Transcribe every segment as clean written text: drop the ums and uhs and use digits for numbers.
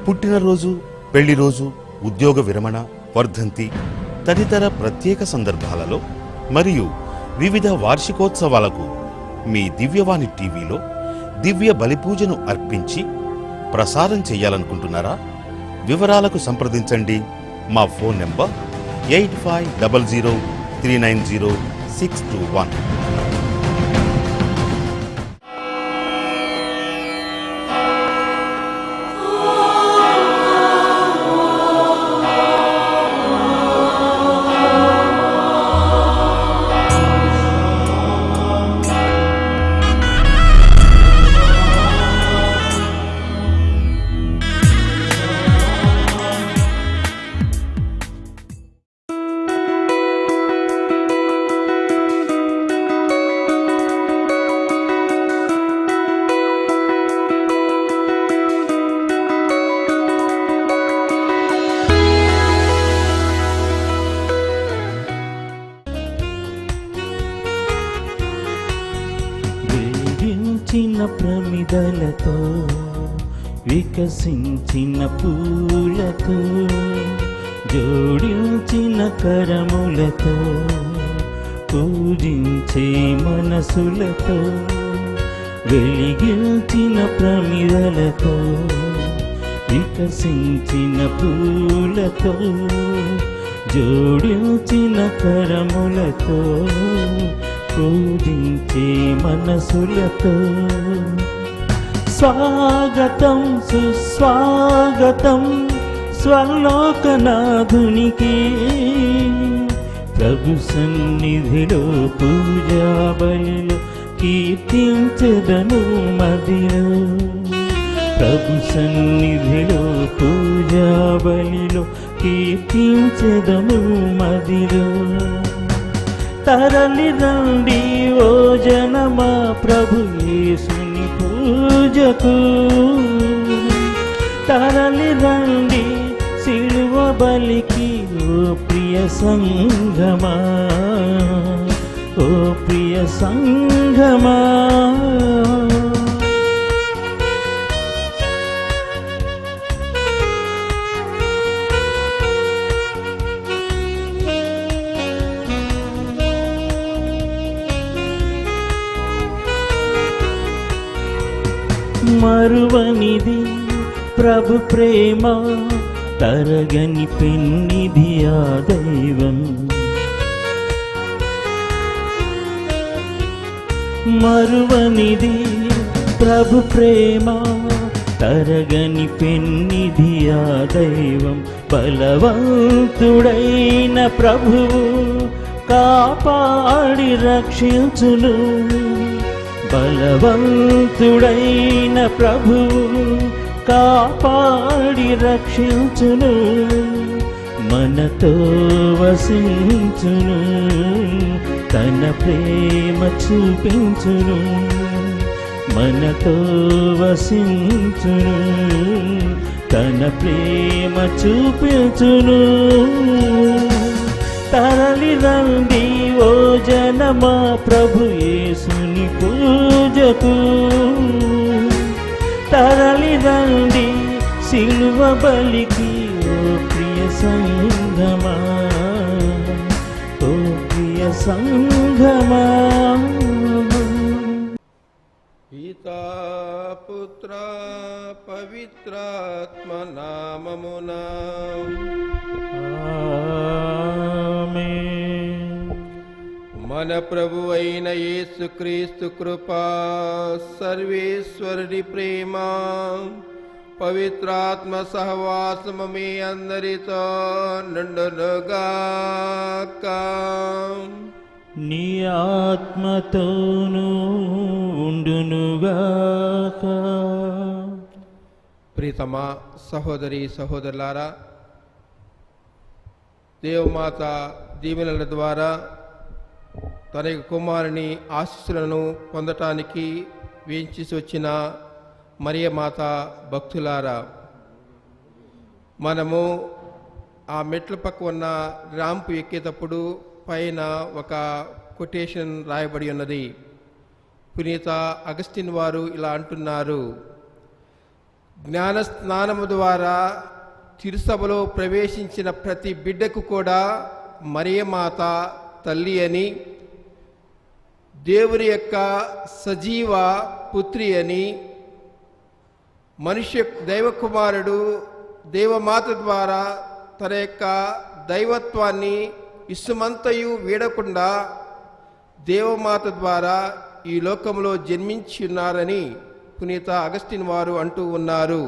పుట్టినరోజు, పెళ్లి రోజు, ఉద్యోగ విరమణ, వర్ధంతి తదితర ప్రత్యేక సందర్భాలలో మరియు వివిధ వార్షికోత్సవాలకు మీ దివ్యవాణి టీవీలో దివ్య బలిపూజను అర్పించి ప్రసారం చేయాలనుకుంటున్నారా? వివరాలకు సంప్రదించండి. మా ఫోన్ నెంబర్ 8500390621. ప్రమిదలతో వికసించిన పూలతో జోడించిన కరములతో పూజించే మనసులతో వెలిగించిన ప్రమిదలతో వికసించిన పూలతో జోడించిన కరములతో పూజించే మనసులతో స్వాగతం సుస్వాగతం స్వర్లోకనాథునికి. ప్రభు సన్నిధిలో పూజా బలిలో కీర్తించెదను మదిలో. ప్రభు సన్నిధిలో పూజా బలిలో కీర్తించెదను మదిలో. తరలి రండి ఓ జనమా ప్రభు యేసుని పూజకు. తరలి రండి సిలువ బలికి ఓ ప్రియ సంగమా, ఓ ప్రియ సంగమా. మరువనిది ప్రభు ప్రేమ, తరగని పెన్నిది ఆ దైవం. మరువనిది ప్రభు ప్రేమ, తరగని పెన్నిది ఆ దైవం. బలవంతుడైన ప్రభువు కాపాడి రక్షించును. బలవంతుడైన ప్రభువు కాపాడి రక్షించును. మనతో వసించును, తన ప్రేమ చూపించును. మనతో వసించును, తన ప్రేమ చూపించును. తరలి రండి ఓ జనమా ప్రభు యేసుని పూజకు. తరలి రండి సిలువ బలికి ఓ ప్రియ సంగమా, ఓ ప్రియ సంగమా. పితా పుత్ర పవిత్రాత్మ నామమునా మన ప్రభు అయిన యేసుక్రీస్తు కృపా, సర్వేశ్వరుడి ప్రేమ, పవిత్రాత్మ సహవాసము మీ అందరితో నుండునుగాక. నీ ఆత్మతోనూ ఉండునుగాక. ప్రీతమా సహోదరి సహోదరులారా, దేవమాత దీవెనల ద్వారా తన కుమారుని ఆశీస్సులను పొందటానికి వేంచేసి వచ్చిన మరియమాత భక్తులారా, మనము ఆ మెట్ల పక్క ఉన్న ర్యాంపు ఎక్కేటప్పుడు పైన ఒక కొటేషన్ రాయబడి ఉన్నది. పునీత అగస్టిన్ వారు ఇలా అంటున్నారు: జ్ఞాన స్నానము ద్వారా తిరుసభలో ప్రవేశించిన ప్రతి బిడ్డకు కూడా మరియమాత తల్లి అని, దేవుని యొక్క సజీవ పుత్రి అని, మనుష్య దైవకుమారుడు దేవమాత ద్వారా తన యొక్క దైవత్వాన్ని ఇసుమంతయు వీడకుండా దేవమాత ద్వారా ఈ లోకంలో జన్మించి ఉన్నారని పునీత అగస్టిన్ వారు అంటూ ఉన్నారు.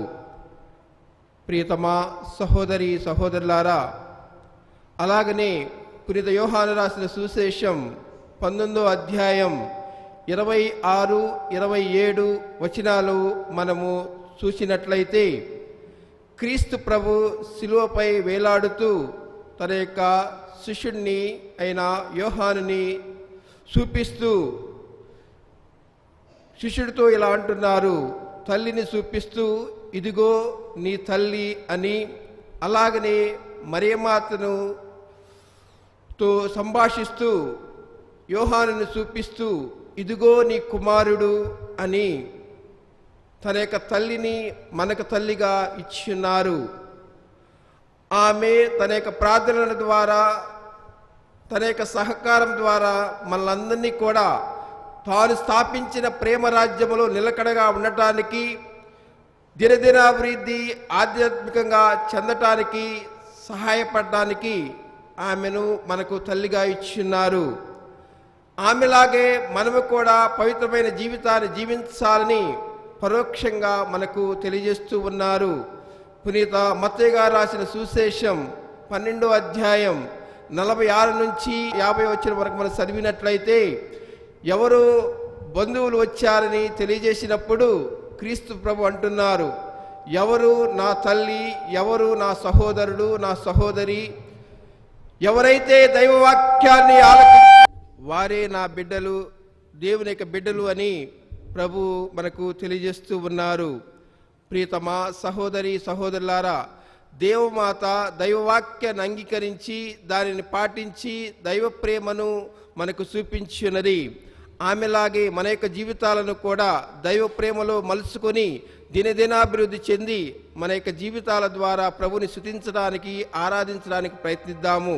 ప్రియతమా సహోదరి సహోదరులారా, అలాగనే పునీత యోహాను రాసిన సువిశేషం 19వ అధ్యాయం 26, 27 వచనాలు మనము చూసినట్లయితే, క్రీస్తు ప్రభు శిలువపై వేలాడుతూ తన యొక్క శిష్యుడిని అయిన యోహానుని చూపిస్తూ శిష్యుడితో ఇలా అంటున్నారు, తల్లిని చూపిస్తూ ఇదిగో నీ తల్లి అని. అలాగనే మరియమాతను తో సంభాషిస్తూ యోహానుని చూపిస్తూ ఇదిగో నీ కుమారుడు అని తన యొక్క తల్లిని మనకు తల్లిగా ఇచ్చిన్నారు. ఆమె తన యొక్క ప్రార్థనల ద్వారా, తన యొక్క సహకారం ద్వారా మనలందరినీ కూడా తాను స్థాపించిన ప్రేమ రాజ్యములో నిలకడగా ఉండటానికి, దినదినాభివృద్ధి ఆధ్యాత్మికంగా చెందటానికి సహాయపడడానికి ఆమెను మనకు తల్లిగా ఇచ్చిన్నారు. ఆమెలాగే మనము కూడా పవిత్రమైన జీవితాన్ని జీవించాలని పరోక్షంగా మనకు తెలియజేస్తూ ఉన్నారు. పునీత మత్తయి గారు రాసిన సువిశేషం 12వ అధ్యాయం 46 నుంచి 50 వచ్చిన వరకు మనం చదివినట్లయితే, ఎవరు బంధువులు వచ్చారని తెలియజేసినప్పుడు క్రీస్తు ప్రభు అంటున్నారు, ఎవరు నా తల్లి, ఎవరు నా సహోదరుడు, నా సహోదరి, ఎవరైతే దైవవాక్యాన్ని ఆలకించి వారే నా బిడ్డలు, దేవుని యొక్క బిడ్డలు అని ప్రభు మనకు తెలియజేస్తూ ఉన్నారు. ప్రియతమా సహోదరి సహోదరులారా, దేవమాత దైవవాక్యాన్ని అంగీకరించి దానిని పాటించి దైవ ప్రేమను మనకు చూపించున్నది. ఆమెలాగే మన యొక్క జీవితాలను కూడా దైవ ప్రేమలో మలుచుకొని దినదినాభివృద్ధి చెంది మన యొక్క జీవితాల ద్వారా ప్రభుని స్తుతించడానికి, ఆరాధించడానికి ప్రయత్నిద్దాము.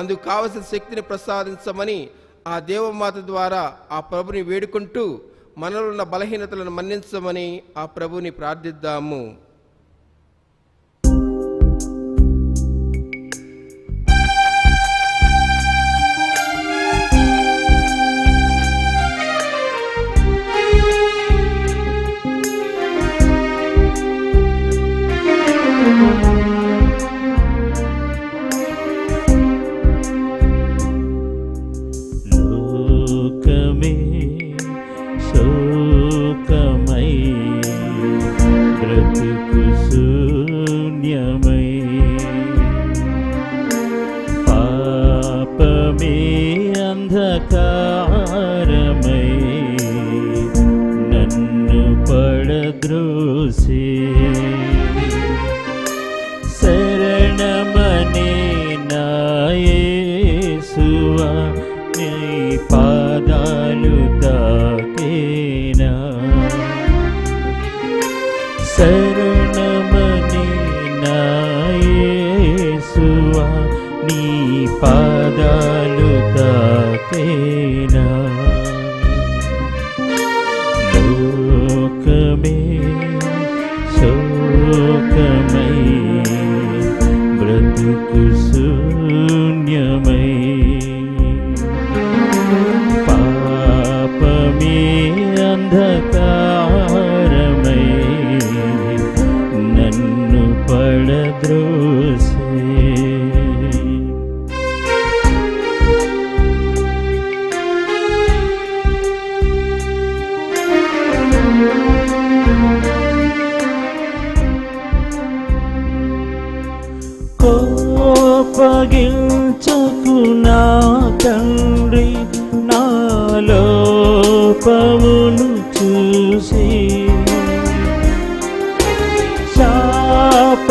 అందుకు కావలసిన శక్తిని ప్రసాదించమని ఆ దేవమాత ద్వారా ఆ ప్రభుని వేడుకుంటూ మనలో ఉన్న బలహీనతలను మన్నించమని ఆ ప్రభుని ప్రార్థిద్దాము. అంధకారమై నన్ను పడద్రోసే శరణమనే నా యేసువా, నీ పాదాలు తాకేనా. శరణమనే నా యేసువా, నీ పాదాలు తాకేనా. లోకమే శోకమై బ్రతుకు శూన్యమై, పాపమే అంధకారమై నన్ను పడద్రోసే. కోపగించకు నా తండ్రి, నా లోపమును చూసి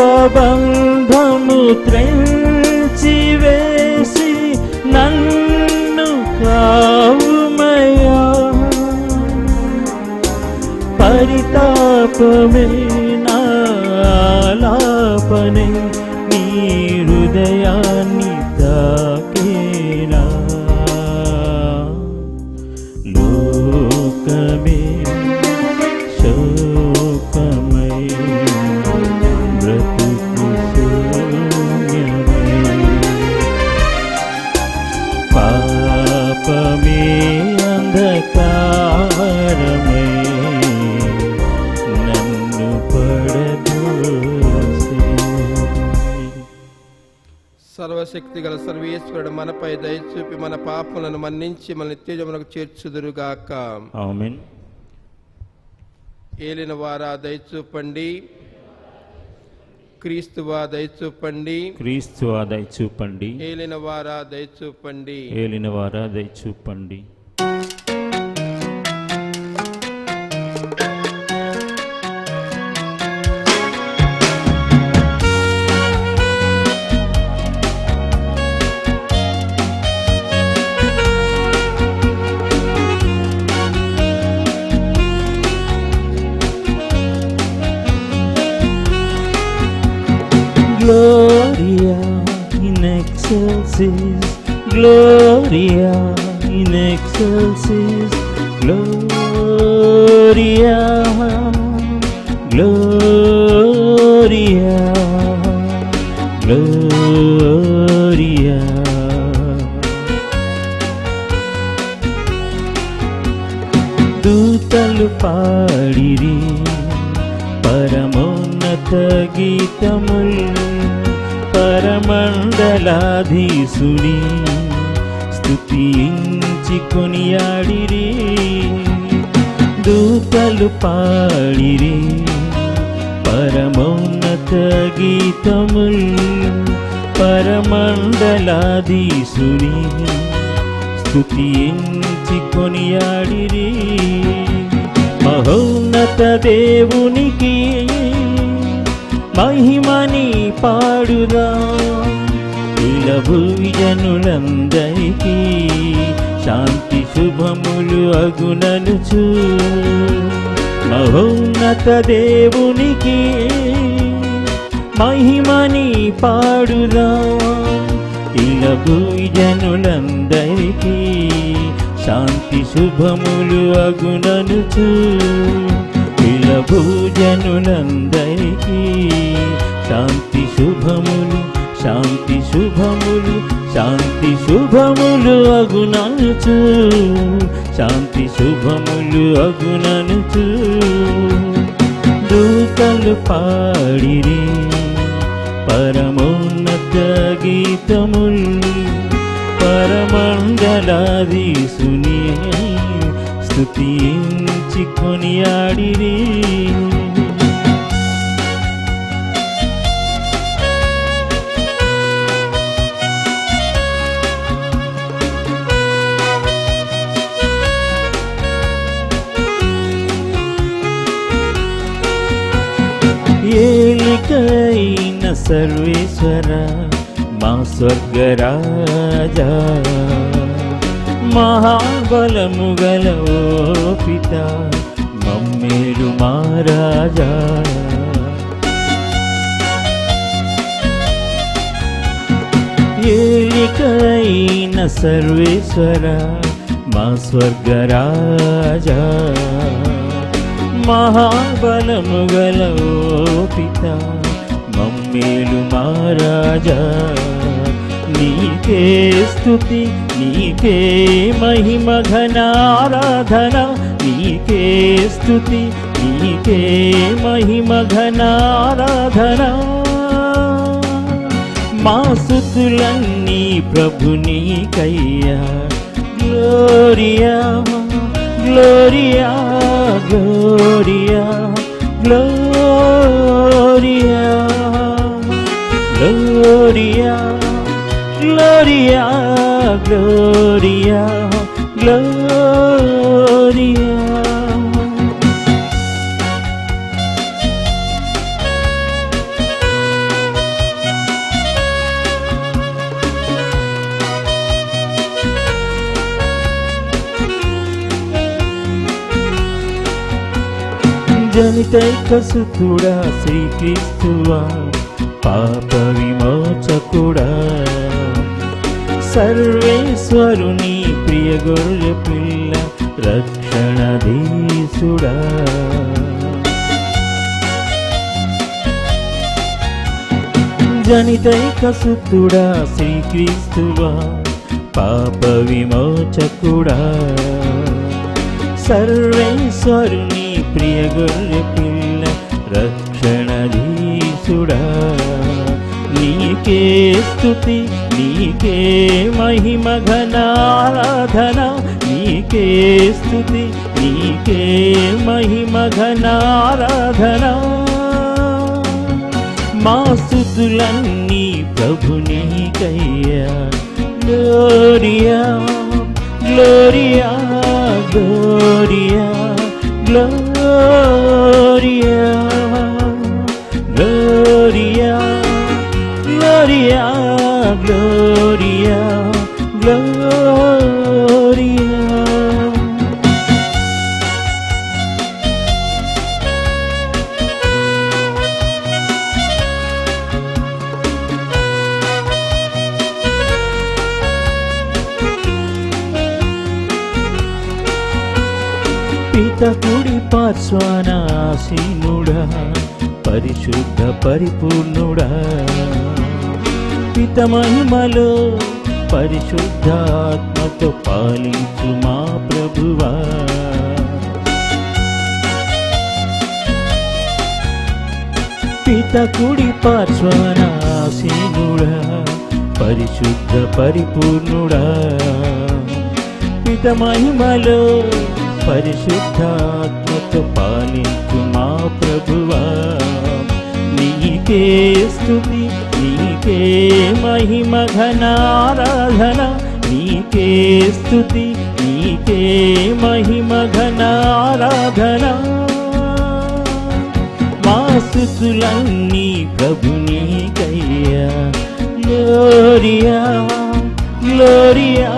శాపబంధము త్రెంచివేసి నన్ను కావుమయ్యా. పరితాపమే నా తానే నీ హృదయాన్ని తాకేనా లోకమే శోకమై బ్రతుకు శూన్యమై పాపమే అంధకారమై నన్ను పడదోసే. సర్వశక్తి గల సర్వేశ్వరుడు మనపై దయచూపి మన పాపములను మన్నించి మన నిత్యజమునకు చేర్చుదురుగాక. ఆమేన్. ఏలిన వారా దయచూపండి, క్రీస్తువా దయచూపండి, క్రీస్తువా దయచూపండి, ఏలిన వారా దయచూపండి. ఏలినవారా దయచూపండి. Gloria in excelsis, Gloria in excelsis, Gloria, Gloria, Gloria. దూతలు పాడిరి పరమోన్నత గీతముల్ పరమండలాధీసుని స్తుతించి కొనియాడిరి. దూతలు పాడిరి పరమోన్నత గీతముల్ పరమండలాధీసుని స్తుతించి కొనియాడిరి. మహోన్నత దేవునికి మహిమని పాడుదా, ఇలా భూజనులందరికీ శాంతి శుభములు అగుననుచు. మహోన్నత దేవునికి మహిమని పాడుదా, ఇలా భూజనులందరికీ శాంతి శుభములు అగుననుచు. ఇలా భూజనులందరికీ శాంతి శుభములు, శాంతి శుభములు, శాంతి శుభములు అగుననుచు. శాంతి శుభములు అగుననుచు. దూతలు పాడిరి పరమోన్నత గీతముల్ పరమండలాధీసుని స్తుతించి కొనియాడిరి. ఏలికైన సర్వేశ్వర మా స్వర్గరాజా, మహాబలము గల ఓ పిత మమ్మేలు మహారాజా. ఏలికైన సర్వేశ్వర మా స్వర్గరాజా, మహాబలము గల ఓ పిత మమ్మేలు మహారాజా. నీకే స్తుతి, నీకే మహిమ ఘనారాధన, నీకే స్తుతి, నీకే మహిమ ఘనారాధన. మా స్తుతులన్నీ ప్రభు నీకయ్యా. గ్లోరియా, గ్లోరియా, గ్లోరియా, గ్లోరియా, గ్లోరియా, గ్లోరియా, గ్లోరియా, గ్లోరియా. జనితైక సుతుడా శ్రీక్రీస్తువా, పాప విమోచకుడా, సర్వేశ్వరుని ప్రియ గొర్రె పిల్ల, రక్షణ దేశుడా. జనితైక సుతుడా శ్రీక్రీస్తువా, పాప విమోచకుడా, సర్వేశ్వరుని ప్రియ గొర్రె పిల్ల, రక్షణ దేశుడా. నీకే స్తుతి, నీకే మహిమ ఘనారాధన, నీకే స్తుతి, నీకే మహిమ ఘనారాధన. మా స్తుతులన్నీ ప్రభునికయ్యా. గ్లోరియా గ్లోరియా గ్లోరియా గ్లోరియా గ్లోరియా గ్లోరియా గ్లోరియా గ్లోరియా. పిత కుడి పార్శ్వాన ఆసీనుడా, పరిశుద్ధ పరిపూర్ణుడా, పిత మహిమలో పరిశుద్ధాత్మతో పాలించు మా ప్రభువా. పిత కుడి పార్శ్వాన ఆసీనుడా, పరిశుద్ధ పరిపూర్ణుడా, పిత మహిమలో పరిశుద్ధాత్మతో పాలించు మా ప్రభువా. నీకే స్తుతి, నీకే మహిమ ఘనారాధన, నీకే స్తుతి, నీకే మహిమ ఘనారాధన. మా స్తుతులన్నీ ప్రభునికయ్యా. గ్లోరియా గ్లోరియా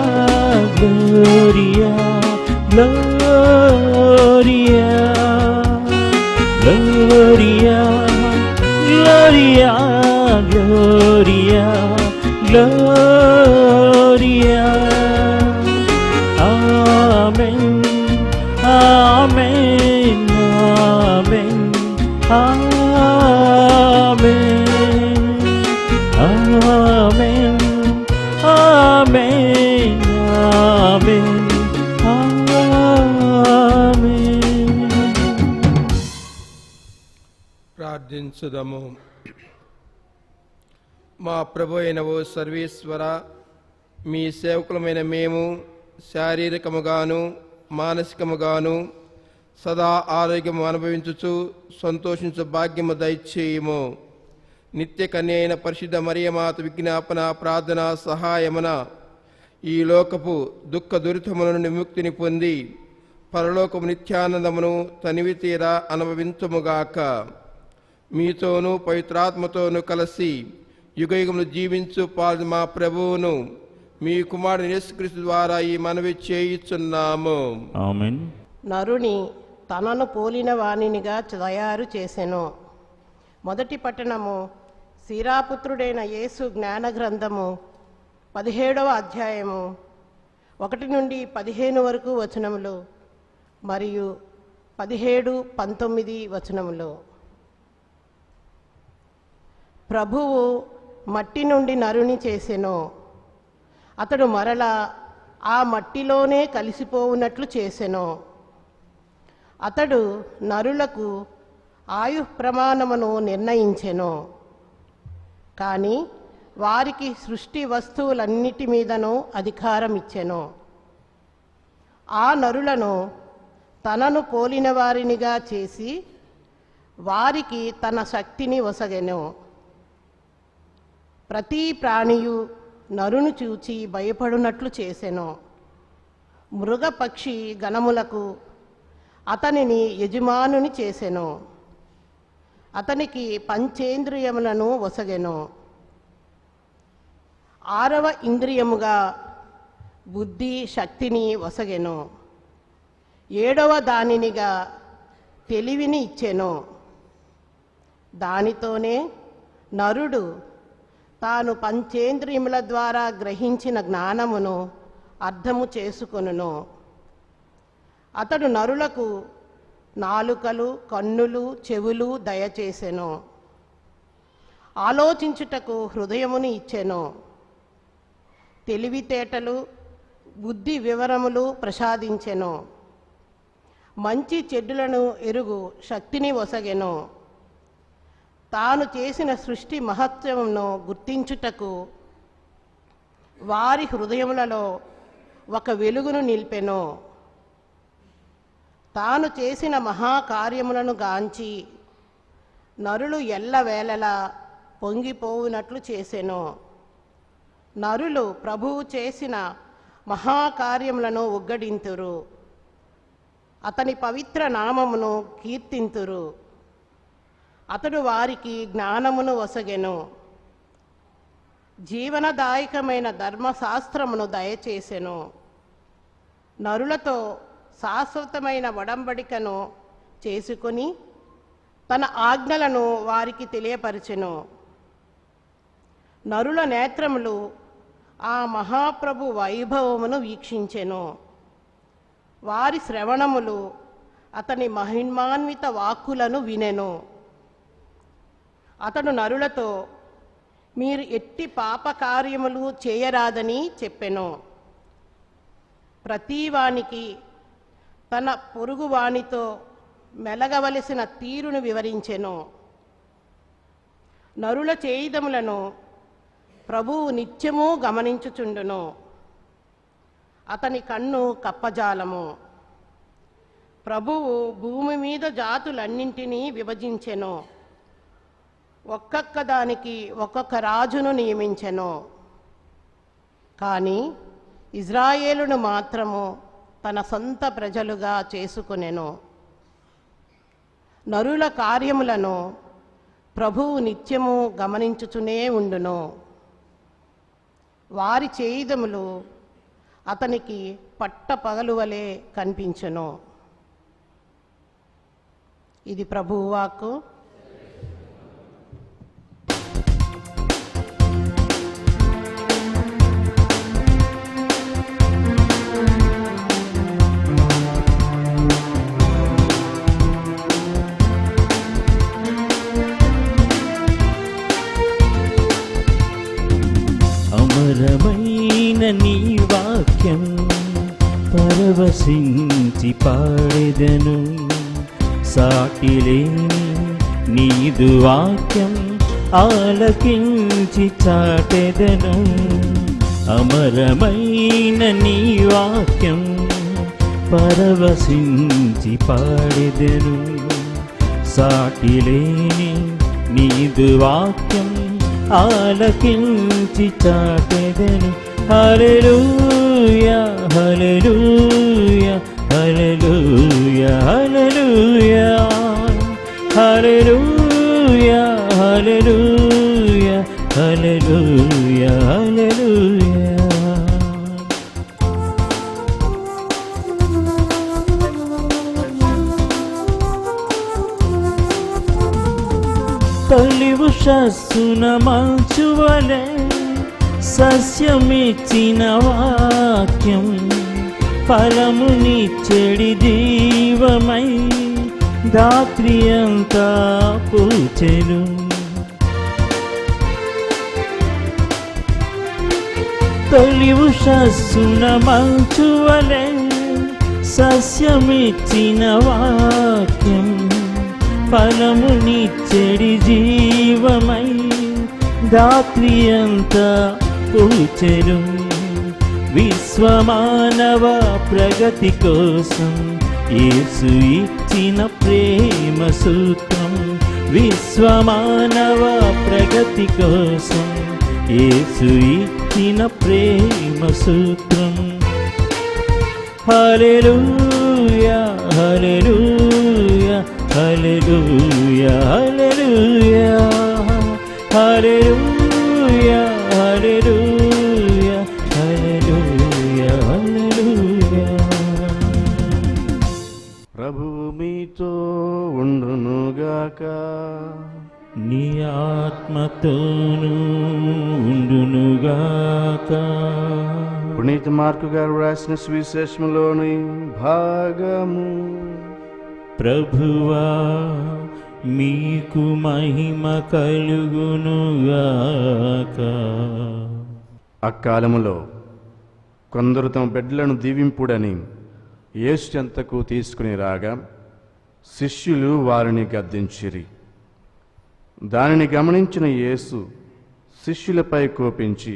గ్లోరియా గ్లోరియా గ్లోరియా గ్లోరియా గ్లోరియా గ్లోరియా. ఆమేన్ ఆమేన్ ఆమేన్ ఆమేన్ ఆమేన్ ఆమేన్ ఆమేన్ ఆమేన్. ప్రార్థించుదము. మా ప్రభు అయిన ఓ సర్వేశ్వర, మీ సేవకులమైన మేము శారీరకముగాను మానసికముగాను సదా ఆరోగ్యము అనుభవించుచు సంతోషించు భాగ్యము దయచేయము. నిత్య కన్య అయిన పరిశుద్ధ మరియమాత విజ్ఞాపన ప్రార్థన సహాయమున ఈ లోకపు దుఃఖ దురితముల నుండి విముక్తిని పొంది పరలోకము నిత్యానందమును తనివి తీరా అనుభవించుముగాక. మీతోనూ పవిత్రాత్మతోనూ కలిసి యుగయుగములు జీవించు పాలు మా ప్రభువును మీ కుమారుడు యేసుక్రీస్తు ద్వారా ఈ మనవి చేయుచున్నాము. ఆమేన్. నరుని తనను పోలిన వాణినిగా తయారు చేసెను. మొదటి పట్టణము శీరాపుత్రుడైన యేసు జ్ఞాన గ్రంథము 17వ అధ్యాయము 1 నుండి 15 వరకు వచనములు మరియు 17, 19 వచనములు. ప్రభువు మట్టి నుండి నరుని చేసెను. అతడు మరలా ఆ మట్టిలోనే కలిసిపోవునట్లు చేసెను. అతడు నరులకు ఆయు ప్రమాణమును నిర్ణయించెను. కానీ వారికి సృష్టి వస్తువులన్నిటి మీదను అధికారం ఇచ్చెను. ఆ నరులను తనను పోలిన వారినిగా చేసి వారికి తన శక్తిని ఒసగెను. ప్రతి ప్రాణియు నరును చూచి భయపడునట్లు చేసెను. మృగపక్షి గణములకు అతనిని యజమానుని చేసెను. అతనికి పంచేంద్రియములను ఒసగెను. 6వ ఇంద్రియముగా బుద్ధి శక్తిని ఒసగెను. 7వ దానినిగా తెలివిని ఇచ్చెను. దానితోనే నరుడు తాను పంచేంద్రియముల ద్వారా గ్రహించిన జ్ఞానమును అర్థము చేసుకొనును. అతడు నరులకు నాలుకలు, కన్నులు, చెవులు దయచేసెను. ఆలోచించుటకు హృదయమును ఇచ్చెను. తెలివితేటలు, బుద్ధి వివరములు ప్రసాదించెను. మంచి చెడ్డులను ఎరుగు శక్తిని ఒసగెను. తాను చేసిన సృష్టి మహత్వమును గుర్తించుటకు వారి హృదయములలో ఒక వెలుగును నిలిపెను. తాను చేసిన మహాకార్యములను గాంచి నరులు ఎల్లవేళలా పొంగిపోవునట్లు చేసెను. నరులు ప్రభువు చేసిన మహాకార్యములను ఉగ్గడింతురు. అతని పవిత్ర నామమును కీర్తింతురు. అతడు వారికి జ్ఞానమును ఒసగెను. జీవనదాయకమైన ధర్మశాస్త్రమును దయచేసెను. నరులతో శాశ్వతమైన ఒడంబడికను చేసుకొని తన ఆజ్ఞలను వారికి తెలియపరచెను. నరుల నేత్రములు ఆ మహాప్రభు వైభవమును వీక్షించెను. వారి శ్రవణములు అతని మహిమాన్విత వాక్కులను వినెను. అతడు నరులతో, మీరు ఎట్టి పాపకార్యములు చేయరాదని చెప్పెను. ప్రతివానికి తన పొరుగువానితో మెలగవలసిన తీరును వివరించెను. నరుల చేయిదములను ప్రభువు నిత్యము గమనించుచుండును. అతని కన్ను కప్పజాలము. ప్రభువు భూమి మీద జాతులన్నింటినీ విభజించెను. ఒక్కొక్క దానికి ఒక్కొక్క రాజును నియమించెను. కానీ ఇజ్రాయేలును మాత్రము తన సొంత ప్రజలుగా చేసుకొనెను. నరుల కార్యములను ప్రభువు నిత్యము గమనించుచునే ఉండును. వారి చేయిదములు అతనికి పట్టపగలు వలె కనిపించును. ఇది ప్రభువు వాక్కు. అమరమైన నీ వాక్యం పరవశించి పాడెదను. సాటిలేని నీదు వాక్యం ఆలకించి చాటెదను. అమరమైన నీ వాక్యం పరవశించి పాడెదను. సాటిలేని నీదు వాక్యం ఆలకించి చాటెదను. హల్లెలూయా హల్లెలూయా హల్లెలూయా హల్లెలూయా హల్లెలూయా హల్లెలూయా హల్లెలూయా హల్లెలూయా. తొలి ఉషస్సున మంచువలే సస్యమిచ్చిన వాక్యం ఫలమునిచ్చెడి జీవమై రాత్రి అంతా పూచెను. తొలి ఉషస్సున మంచువలే సస్యమిచ్చిన వాక్యం ఫలమునిచ్చెడి జీవమై రాత్రి అంతా పూచెను. విశ్వమానవ ప్రగతి కోసం యేసు ఇచ్చిన ప్రేమ సూత్రం. విశ్వమానవ ప్రగతి కోసం యేసు ఇచ్చిన ప్రేమ సూత్రం. హల్లెలూయా హల్లెలూయా హల్లెలూయా హల్లెలూయా హల్లెలూయా హల్లెలూయా హల్లెలూయా హల్లెలూయా. ప్రభువు మీతో ఉండునుగాక. నీ ఆత్మతోనూ ఉండునుగాక. పునీత మార్కు గారు రాసిన సువిశేషంలోని భాగము. ప్రభువా మీకు మహిమ కలుగునుగాక. అకాలములో కొందరు తమ బిడ్డలను దీవింపుడని యేసు చెంతకు తీసుకుని రాగా శిష్యులు వారిని గద్దించిరి. దానిని గమనించిన యేసు శిష్యులపై కోపించి,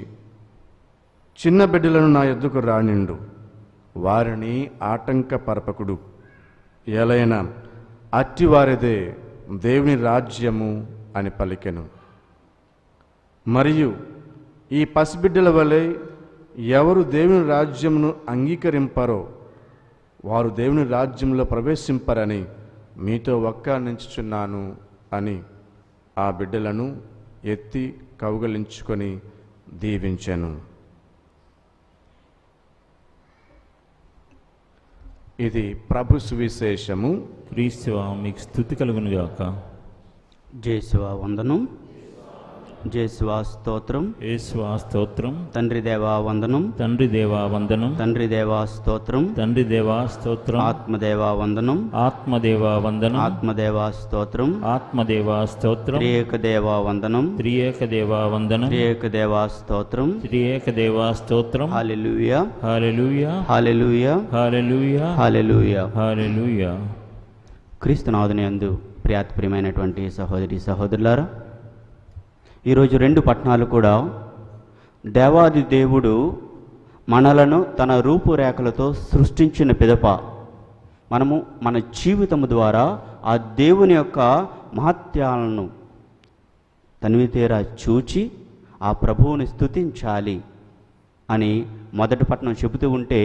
చిన్న బిడ్డలను నా యొద్దకు రానిండు, వారిని ఆటంకపరపకుడు, ఎలైనా అట్టివారిదే దేవుని రాజ్యము అని పలికెను. మరియు ఈ పసిబిడ్డల వలె ఎవరు దేవుని రాజ్యమును అంగీకరింపరో వారు దేవుని రాజ్యంలో ప్రవేశింపరని మీతో వక్కాణించుచున్నాను అని ఆ బిడ్డలను ఎత్తి కౌగలించుకొని దీవించెను. ఇది ప్రభు సువిశేషము. క్రీస్తువా మీకు స్తుతి కలుగునుగాక. జేసువా వందనం, జేసువా స్తోత్రం, యేసువా స్తోత్రం. తండ్రి దేవా వందనం, తండ్రి దేవా వందనం, తండ్రి దేవా స్తోత్రం, తండ్రి దేవా స్తోత్రం. ఆత్మదేవా వందనం, ఆత్మదేవా వందనం, ఆత్మదేవా స్తోత్రం, ఆత్మదేవా స్తోత్రం. త్రియేక దేవా వందనం, త్రియేక దేవా వందనం, త్రియేక దేవా స్తోత్రం. త్రియేక దేవా స్తోత్రం. హల్లెలూయా, హల్లెలూయా, హల్లెలూయా, హల్లెలూయా, హల్లెలూయా. హల్లెలూయా. క్రీస్తునాథుని యందు ప్రియాత్ప్రియమైనటువంటి సహోదరి సహోదరులారా, ఈరోజు 2 పట్టణాలు కూడా దేవాది దేవుడు మనలను తన రూపురేఖలతో సృష్టించిన పిదప మనము మన జీవితము ద్వారా ఆ దేవుని యొక్క మహత్యాలను తనివితీరా చూచి ఆ ప్రభువుని స్తుతించాలి అని మొదటి పట్టణం చెబుతూ ఉంటే,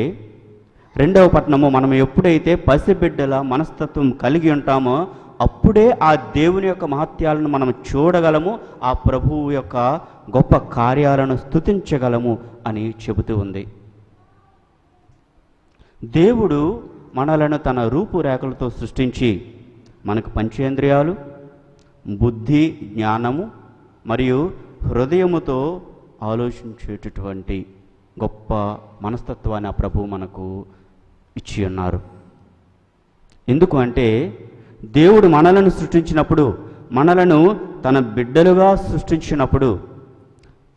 రెండవ పట్టణము మనం ఎప్పుడైతే పసిబిడ్డల మనస్తత్వం కలిగి ఉంటామో అప్పుడే ఆ దేవుని యొక్క మహత్యాలను మనం చూడగలము, ఆ ప్రభువు యొక్క గొప్ప కార్యాలను స్తుతించగలము అని చెబుతూ ఉంది. దేవుడు మనలను తన రూపురేఖలతో సృష్టించి మనకు పంచేంద్రియాలు, బుద్ధి, జ్ఞానము మరియు హృదయముతో ఆలోచించేటటువంటి గొప్ప మనస్తత్వాన్ని ఆ ప్రభువు మనకు ఇచ్చి ఉన్నారు. ఎందుకు అంటే దేవుడు మనలను సృష్టించినప్పుడు, మనలను తన బిడ్డలుగా సృష్టించినప్పుడు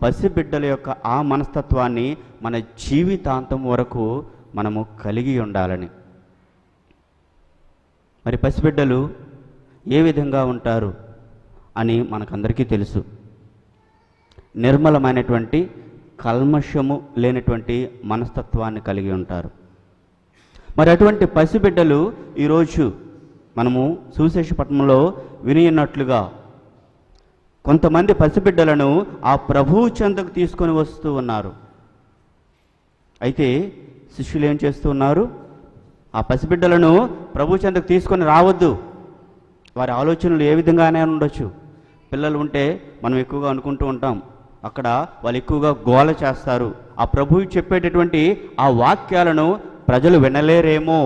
పసిబిడ్డల యొక్క ఆ మనస్తత్వాన్ని మన జీవితాంతం వరకు మనము కలిగి ఉండాలని. మరి పసిబిడ్డలు ఏ విధంగా ఉంటారు అని మనకందరికీ తెలుసు. నిర్మలమైనటువంటి కల్మషము లేనటువంటి మనస్తత్వాన్ని కలిగి ఉంటారు. మరి అటువంటి పసిబిడ్డలు ఈరోజు మనము సువిశేష పట్టణంలో వినియున్నట్లుగా కొంతమంది పసిబిడ్డలను ఆ ప్రభువు చెంతకు తీసుకొని వస్తూ ఉన్నారు. అయితే శిష్యులు ఏం చేస్తూ ఉన్నారు? ఆ పసిబిడ్డలను ప్రభు చెంతకు తీసుకొని రావద్దు. వారి ఆలోచనలు ఏ విధంగానే ఉండొచ్చు. పిల్లలు ఉంటే మనం ఎక్కువగా అనుకుంటూ ఉంటాం, అక్కడ వాళ్ళు ఎక్కువగా గోల చేస్తారు, ఆ ప్రభువు చెప్పేటటువంటి ఆ వాక్యాలను ప్రజలు వినలేరేమో,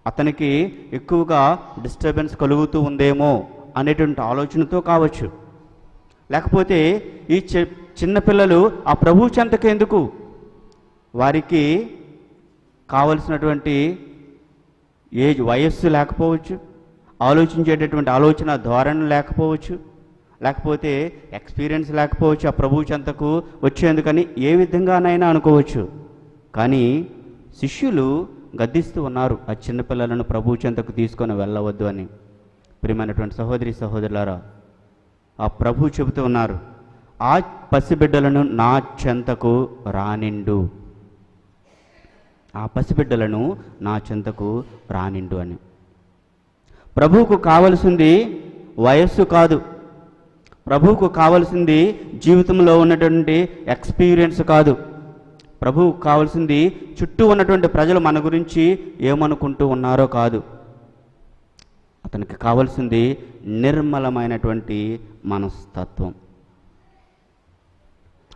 అతనికి ఎక్కువగా డిస్టర్బెన్స్ కలుగుతూ ఉందేమో అనేటువంటి ఆలోచనతో కావచ్చు. లేకపోతే ఈ చిన్నపిల్లలు ఆ ప్రభు చెంతకు ఎందుకు, వారికి కావలసినటువంటి వయస్సు లేకపోవచ్చు, ఆలోచించేటటువంటి ఆలోచన ధోరణి లేకపోవచ్చు, లేకపోతే ఎక్స్పీరియన్స్ లేకపోవచ్చు ఆ ప్రభు చెంతకు వచ్చేందుకని ఏ విధంగానైనా అనుకోవచ్చు. కానీ శిష్యులు గద్దిస్తూ ఉన్నారు ఆ చిన్నపిల్లలను ప్రభు చెంతకు తీసుకొని వెళ్ళవద్దు అని. ప్రియమైనటువంటి సహోదరి సహోదరులారా, ఆ ప్రభు చెబుతూ ఉన్నారు, ఆ పసిబిడ్డలను నా చెంతకు రానిండు, ఆ పసిబిడ్డలను నా చెంతకు రానిండు అని. ప్రభువుకు కావలసింది వయస్సు కాదు, ప్రభువుకు కావలసింది జీవితంలో ఉన్నటువంటి ఎక్స్పీరియన్స్ కాదు, ప్రభువుకు కావాల్సింది చుట్టూ ఉన్నటువంటి ప్రజలు మన గురించి ఏమనుకుంటూ ఉన్నారో కాదు. అతనికి కావాల్సింది నిర్మలమైనటువంటి మనస్తత్వం.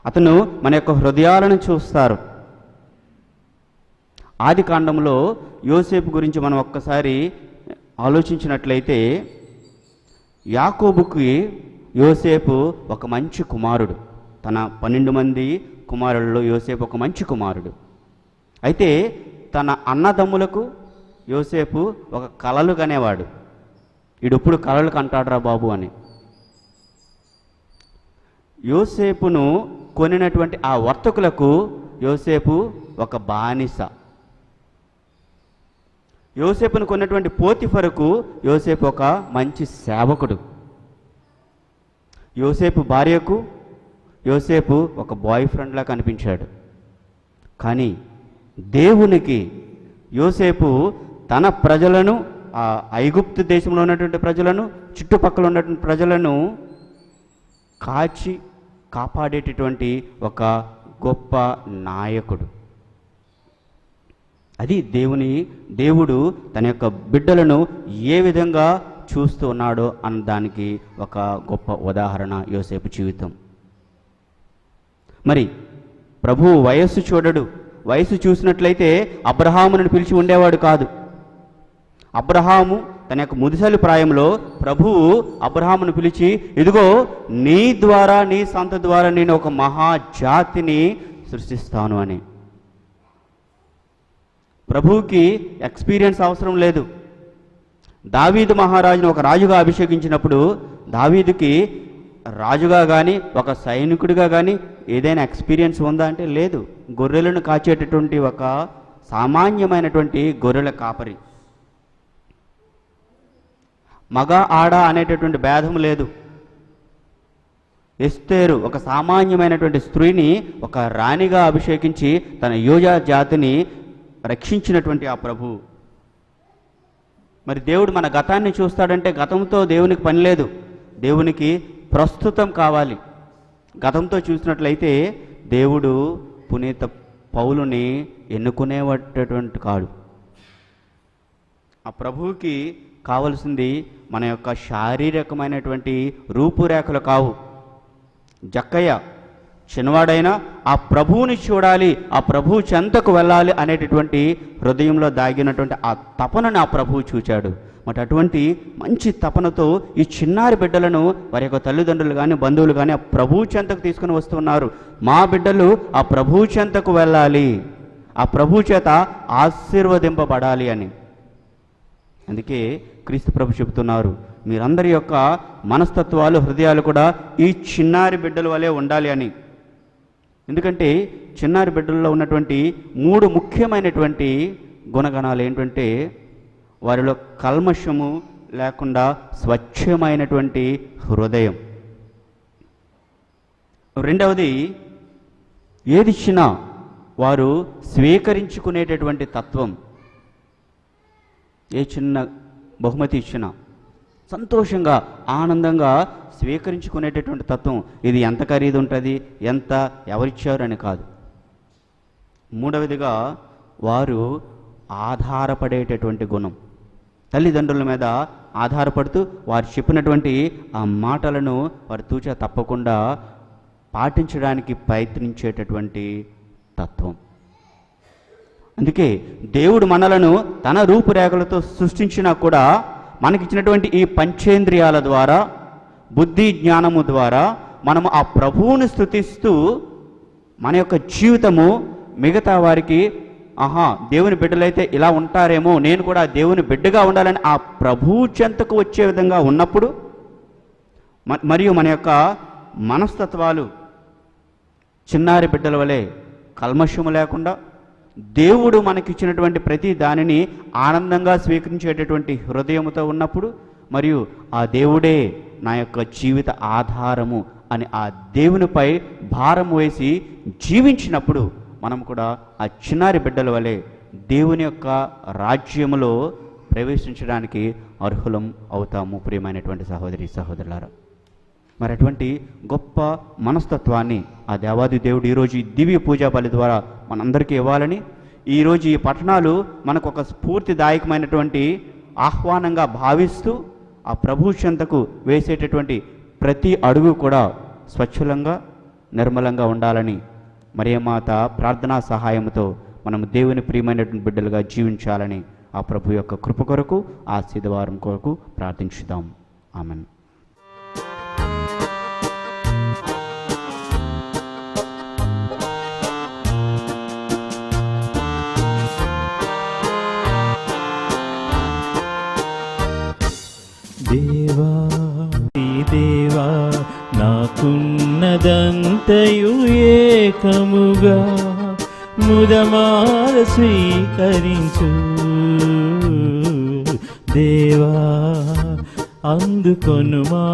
అతను మన యొక్క హృదయాలను చూస్తారు. ఆది కాండంలో యోసేపు గురించి మనం ఒక్కసారి ఆలోచించినట్లయితే, యాకోబుకి యోసేపు ఒక మంచి కుమారుడు. తన 12 మంది కుమారులలో యోసేపు ఒక మంచి కుమారుడు. అయితే తన అన్నదమ్ములకు యోసేపు ఒక కలలు కనేవాడు. ఈడెప్పుడు కలలు కంటాడురా బాబు అని. యోసేపును కొనినటువంటి ఆ వర్తకులకు యోసేపు ఒక బానిస. యోసేపును కొన్నటువంటి పోతిఫరుకు యోసేపు ఒక మంచి సేవకుడు. యోసేపు భార్యకు యోసేపు ఒక బాయ్ ఫ్రెండ్లా కనిపించాడు. కానీ దేవునికి యోసేపు తన ప్రజలను, ఆ ఐగుప్తు దేశంలో ఉన్నటువంటి ప్రజలను, చుట్టుపక్కల ఉన్నటువంటి ప్రజలను కాపాడేటటువంటి ఒక గొప్ప నాయకుడు. అది దేవుడు తన యొక్క బిడ్డలను ఏ విధంగా చూస్తూ ఉన్నాడో అన్న దానికి ఒక గొప్ప ఉదాహరణ యోసేపు జీవితం. మరి ప్రభువు వయస్సు చూడడు. వయస్సు చూసినట్లయితే అబ్రహామును పిలిచి ఉండేవాడు కాదు. అబ్రహాము తన యొక్క ముదిసలి ప్రాయంలో ప్రభువు అబ్రహామును పిలిచి, ఇదిగో నీ ద్వారా, నీ సంత ద్వారా నేను ఒక మహాజాతిని సృష్టిస్తాను అని. ప్రభువుకి ఎక్స్పీరియన్స్ అవసరం లేదు. దావీదు మహారాజును ఒక రాజుగా అభిషేకించినప్పుడు దావీదుకి రాజుగా కానీ ఒక సైనికుడిగా కానీ ఏదైనా ఎక్స్పీరియన్స్ ఉందా అంటే లేదు. గొర్రెలను కాచేటటువంటి ఒక సామాన్యమైనటువంటి గొర్రెల కాపరి. మగ ఆడ అనేటటువంటి భేదం లేదు. ఎస్తేరు ఒక సామాన్యమైనటువంటి స్త్రీని ఒక రాణిగా అభిషేకించి తన యోజా జాతిని రక్షించినటువంటి ఆ ప్రభు. మరి దేవుడు మన గతాన్ని చూస్తాడంటే గతంతో దేవునికి పని లేదు. దేవునికి ప్రస్తుతం కావాలి. గతంతో చూసినట్లయితే దేవుడు పునీత పౌలుని ఎన్నుకునేటటువంటి కాడు. ఆ ప్రభువుకి కావలసింది మన యొక్క శారీరకమైనటువంటి రూపురేఖలు కావు. జక్కయ్య చిన్నవాడైనా ఆ ప్రభువుని చూడాలి, ఆ ప్రభువు చెంతకు వెళ్ళాలి అనేటటువంటి హృదయంలో దాగినటువంటి ఆ తపనను ఆ ప్రభువు చూచాడు. మరి అటువంటి మంచి తపనతో ఈ చిన్నారి బిడ్డలను వారి యొక్క తల్లిదండ్రులు కానీ బంధువులు కానీ ఆ ప్రభువు చెంతకు తీసుకుని వస్తున్నారు. మా బిడ్డలు ఆ ప్రభువు చెంతకు వెళ్ళాలి, ఆ ప్రభువు చేత ఆశీర్వదింపబడాలి అని. అందుకే క్రీస్తు ప్రభు చెబుతున్నారు, మీరందరి యొక్క మనస్తత్వాలు, హృదయాలు కూడా ఈ చిన్నారి బిడ్డల వలె ఉండాలి అని. ఎందుకంటే చిన్నారి బిడ్డల్లో ఉన్నటువంటి 3 ముఖ్యమైనటువంటి గుణగణాలు ఏంటంటే, వారిలో కల్మషము లేకుండా స్వచ్ఛమైనటువంటి హృదయం. రెండవది, ఏదిచ్చినా వారు స్వీకరించుకునేటటువంటి తత్వం. ఏ చిన్న బహుమతి ఇచ్చినా సంతోషంగా, ఆనందంగా స్వీకరించుకునేటటువంటి తత్వం. ఇది ఎంత ఖరీదు ఉంటుంది, ఎంత ఎవరిచ్చారు అని కాదు. మూడవదిగా, వారు ఆధారపడేటటువంటి గుణం. తల్లిదండ్రుల మీద ఆధారపడుతూ వారు చెప్పినటువంటి ఆ మాటలను వారు తూచా తప్పకుండా పాటించడానికి ప్రయత్నించేటటువంటి తత్వం. అందుకే దేవుడు మనలను తన రూపురేఖలతో సృష్టించినా కూడా మనకిచ్చినటువంటి ఈ పంచేంద్రియాల ద్వారా, బుద్ధి జ్ఞానము ద్వారా మనము ఆ ప్రభువుని స్తుతిస్తూ మన యొక్క జీవితము మిగతా వారికి, ఆహా దేవుని బిడ్డలైతే ఇలా ఉంటారేమో, నేను కూడా దేవుని బిడ్డగా ఉండాలని ఆ ప్రభువు చెంతకు వచ్చే విధంగా ఉన్నప్పుడు, మరియు మన యొక్క మనస్తత్వాలు చిన్నారి బిడ్డల వలె కల్మషము లేకుండా దేవుడు మనకిచ్చినటువంటి ప్రతి దానిని ఆనందంగా స్వీకరించేటటువంటి హృదయముతో ఉన్నప్పుడు, మరియు ఆ దేవుడే నా యొక్క జీవిత ఆధారము అని ఆ దేవునిపై భారం వేసి జీవించినప్పుడు మనం కూడా ఆ చిన్నారి బిడ్డల వలె దేవుని యొక్క రాజ్యములో ప్రవేశించడానికి అర్హులం అవుతాము. ప్రియమైనటువంటి సహోదరి సహోదరులారా, మరి అటువంటి గొప్ప మనస్తత్వాన్ని ఆ దేవాది దేవుడు ఈరోజు ఈ దివ్య పూజా బలి ద్వారా మనందరికీ ఇవ్వాలని, ఈరోజు ఈ పట్టణాలు మనకు ఒక స్ఫూర్తిదాయకమైనటువంటి ఆహ్వానంగా భావిస్తూ ఆ ప్రభు చెంతకు వేసేటటువంటి ప్రతి అడుగు కూడా స్వచ్ఛలంగా, నిర్మలంగా ఉండాలని మరియమాత ప్రార్థనా సహాయంతో మనం దేవుని ప్రియమైనటువంటి బిడ్డలుగా జీవించాలని ఆ ప్రభు యొక్క కృప కొరకు, ఆశీర్వాదం కొరకు ప్రార్థించుదాం. ఆమెన్. నాకున్నదంతయు ఏకముగా ముదమార స్వీకరించు దేవా అందుకొనుమా.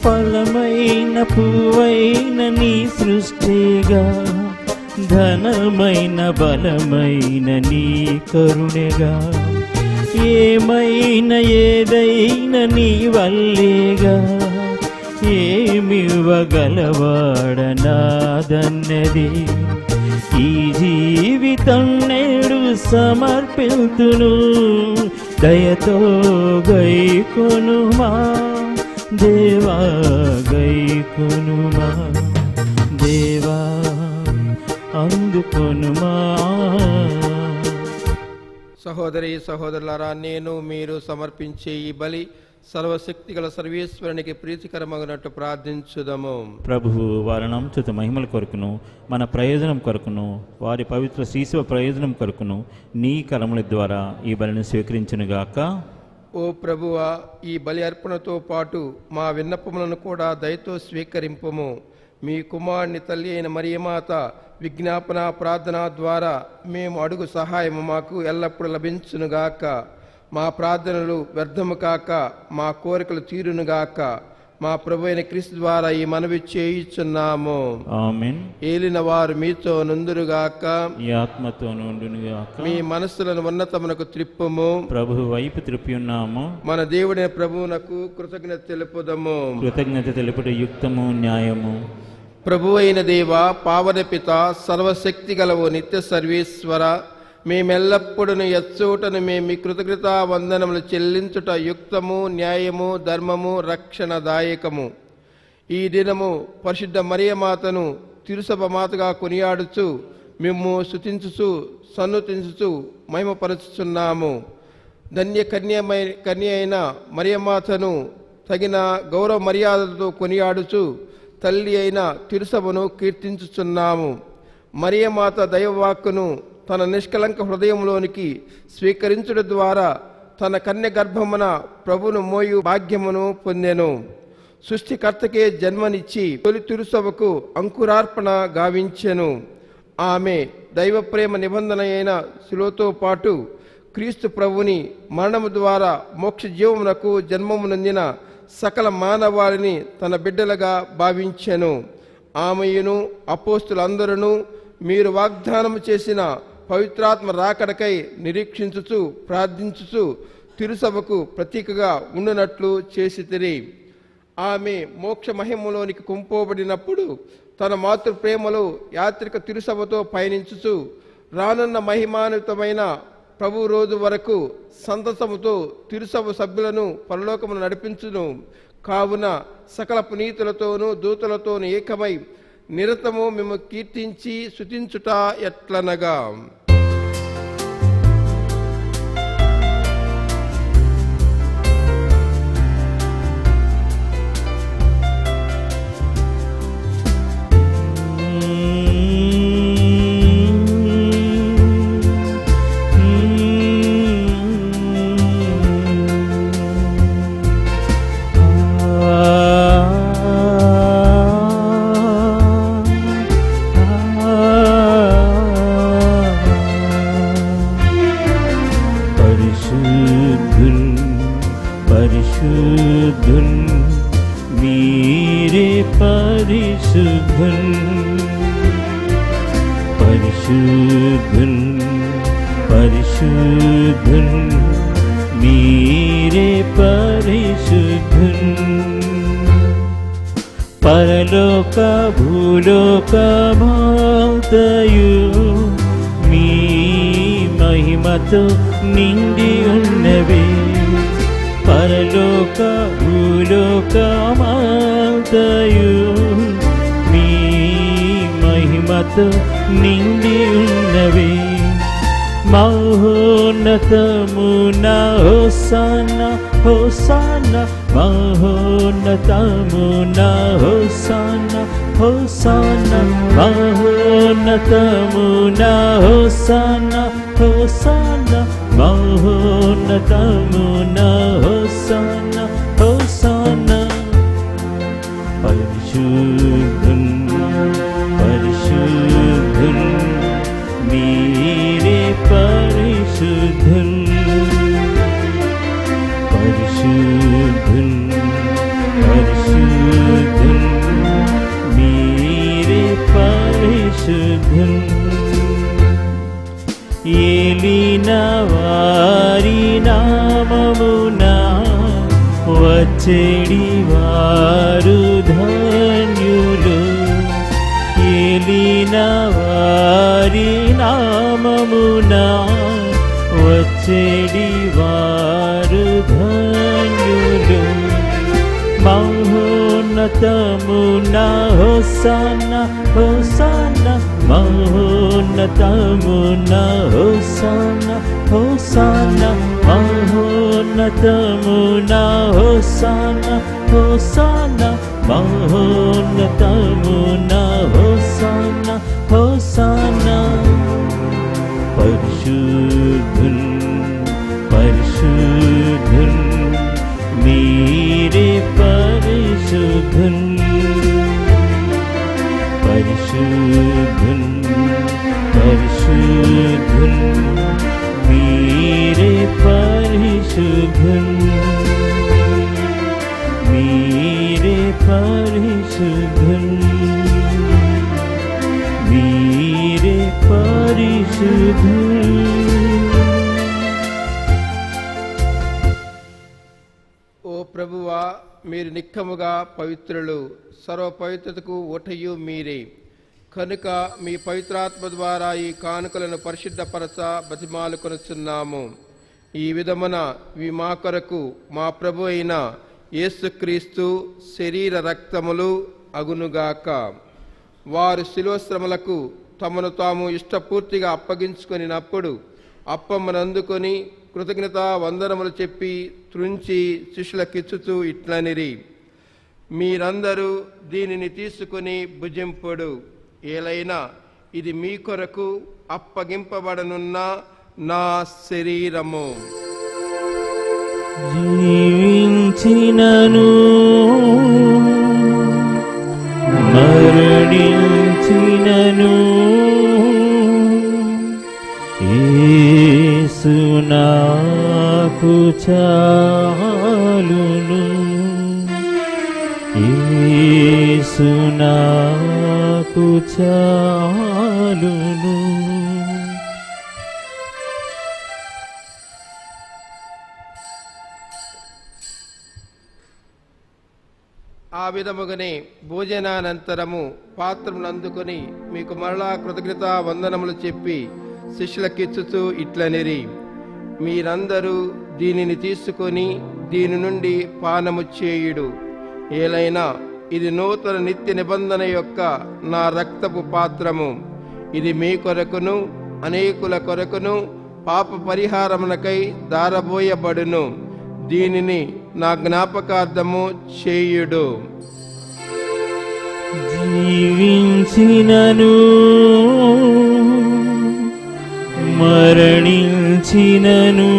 ఫలమైన పువ్వైన నీ సృష్టిగా ధనమైన బలమైన నీ కరుణగా ఏమైనా ఏదైనా నీ వల్లేగా ఏమివ్వగలవాడనాదన్నది ఈ జీవితం నేడు సమర్పితును దయతో గైకొనుమా దేవా గైకొనుమా దేవా అందుకొనుమా. సహోదరి సహోదరులారా, నేను మీరు సమర్పించే ఈ బలి సర్వశక్తిగల సర్వేశ్వరునికి ప్రీతికరమగినట్టు ప్రార్థించుదము. ప్రభువు వారి నామముచేత మహిమల కొరకును మన ప్రయోజనం కొరకును వారి పవిత్ర శిశువ ప్రయోజనం కొరకును నీ కరముల ద్వారా ఈ బలిని స్వీకరించునుగాక. ఓ ప్రభువా, ఈ బలి అర్పణతో పాటు మా విన్నపములను కూడా దయతో స్వీకరింపుము. మీ కుమారుని తల్లి అయిన మరియమాత విజ్ఞాపన ప్రార్థన ద్వారా మేము అడుగు సహాయము మాకు ఎల్లప్పుడూ లభించునుగాక. మా ప్రార్థనలు వ్యర్థము కాక మా కోరికలు తీరునుగాక. మా ప్రభు అయిన క్రీస్తు ద్వారా ఈ మనవి చేయుచున్నాము. ఆమేన్. ఏలిన వారు మీతో నుందురుగాక, ఈ ఆత్మతో నుండునుగాక. మీ మనస్సులను ఉన్నతమునకు త్రిప్పుము. ప్రభు వైపు త్రిప్పి ఉన్నాము. మన దేవుడైన ప్రభువునకు కృతజ్ఞత తెలుపుదము. కృతజ్ఞత తెలుపుట యుక్తము న్యాయము. ప్రభు అయిన దేవ, పావన పిత, సర్వశక్తి గలవు నిత్య సర్వేశ్వర, మేమెల్లప్పుడూ ఎచ్చోటను మేము కృతజ్ఞతా వందనములు చెల్లించుట యుక్తము న్యాయము ధర్మము రక్షణదాయకము. ఈ దినము పరిశుద్ధ మరియమాతను తిరుసభ మాతగా కొనియాడుచు మేము స్తుతించుచు సన్నుతించుచు మహిమపరచుచున్నాము. ధన్య కన్య అయిన మరియమాతను తగిన గౌరవ మర్యాదలతో కొనియాడుచు తల్లి అయిన తిరుసభను కీర్తించుచున్నాము. మరియమాత దైవవాక్కును తన నిష్కలంక హృదయంలోనికి స్వీకరించుట ద్వారా తన కన్య గర్భమున ప్రభును మోయు భాగ్యమును పొందెను. సృష్టికర్తకే జన్మనిచ్చి తొలి తిరుసభకు అంకురార్పణ గావించెను. ఆమె దైవ ప్రేమ నిబంధన అయిన శిలువతో పాటు క్రీస్తు ప్రభుని మరణము ద్వారా మోక్ష జీవమునకు జన్మమునందిన సకల మానవాళిని తన బిడ్డలుగా భావించెను. ఆమెయును అపోస్తులందరూ మీరు వాగ్దానము చేసిన పవిత్రాత్మ రాకడకై నిరీక్షించుచు ప్రార్థించుచు తిరుసభకు ప్రతీకగా ఉండునట్లు చేసితిరి. ఆమె మోక్ష మహిమలోనికి కుంపోబడినప్పుడు తన మాతృ ప్రేమలో యాత్రిక తిరుసభతో పయనించుచు రానున్న మహిమాన్వితమైన ప్రభు రోజు వరకు సంతసముతో తిరుసభ సభ్యులను పరలోకమును నడిపించును. కావున సకల పునీతులతోనూ దూతలతోనూ ఏకమై నిరతము మేము కీర్తించి స్తుతించుట ఎట్లనగా, పరిశుద్ధుల్ మీరే పరిశుద్ధుల్ పరిశుద్ధుల్ పరిశుద్ధుల్ మీరే పరిశుద్ధుల్. పరలోక భూలోకమంతయు మీ మహిమతో నిండి ఉన్నవి. పరలోక భూలోకమంతయు మీ మహిమతో నిండి ఉన్నవి. మహోన్నతమున హోసానా హోసానా మహోన్నతమునా హోసానా హోసానా మహోన్నతమునా హోసానా హోసానా మహోన్నతమునా హోసానా హోసానా పరిశుద్ధున్ పరిశుద్ధున్ మీరే పరిశుద్ధున్ పరిశుద్ధున్ పరిశుద్ధున్ మీరే పరిశుద్ధున్ ఏలిన వారి నామమునా వచ్చేడి వారు ధన్యులు ఏలిన వారి నామమునా వచ్చేడి వారు ధన్యులు మహోన్నతమునా హోసానా హోసానా మహోన్నతమునా హోసానా హోసానా మహోన్నతమునా హోసానా హోసానా మహోన్నతమునా హోసానా హోసానా పరిశుద్ధున్ పరిశుద్ధున్ మీరే పరిశుద్ధున్ పరిశుద్ధున్ పరిశుద్ధున్ మీరే పరిశుద్ధున్ మీరే పరిశుద్ధున్ మీరే పరిశుద్ధున్. ఓ ప్రభువా, మీరు నిక్కముగా పవిత్రులు, సర్వ పవిత్రతకు ఊటయు మీరే. కనుక మీ పవిత్రాత్మ ద్వారా ఈ కానుకలను పరిశుద్ధపరచ బతిమాలుకొనుచున్నాము. ఈ విధమున ఇవి మా కొరకు మా ప్రభు అయిన యేసుక్రీస్తు శరీర రక్తములు అగునుగాక. వారు శిలువ శ్రమలకు తమను తాము ఇష్టపూర్తిగా అప్పగించుకొనినప్పుడు అప్పమ్మనందుకొని కృతజ్ఞతా వందనములు చెప్పి త్రుంచి శిష్యులకిచ్చుతూ ఇట్లనిరి: మీరందరూ దీనిని తీసుకుని భుజింపుడు. ఏలైనా ఇది మీ కొరకు అప్పగింపబడనున్న నా శరీరము. జీవించినను మరణించినను యేసు నాకు చాలును, యేసు నాకు చాలును. ఆ విధముగానే భోజనానంతరము పాత్రమును అందుకొని మీకు మరలా కృతజ్ఞతా వందనములు చెప్పి శిష్యులకిచ్చుతూ ఇట్లనిరి: మీరందరూ దీనిని తీసుకొని దీని నుండి పానము చేయుడు. ఏలైనా ఇది నూతన నిత్య నిబంధన యొక్క నా రక్తపు పాత్రము. ఇది మీ కొరకును అనేకుల కొరకును పాప పరిహారమునకై దారబోయబడును. దీనిని నా జ్ఞాపకార్థము చేయుడు. జీవించినను మరణించినను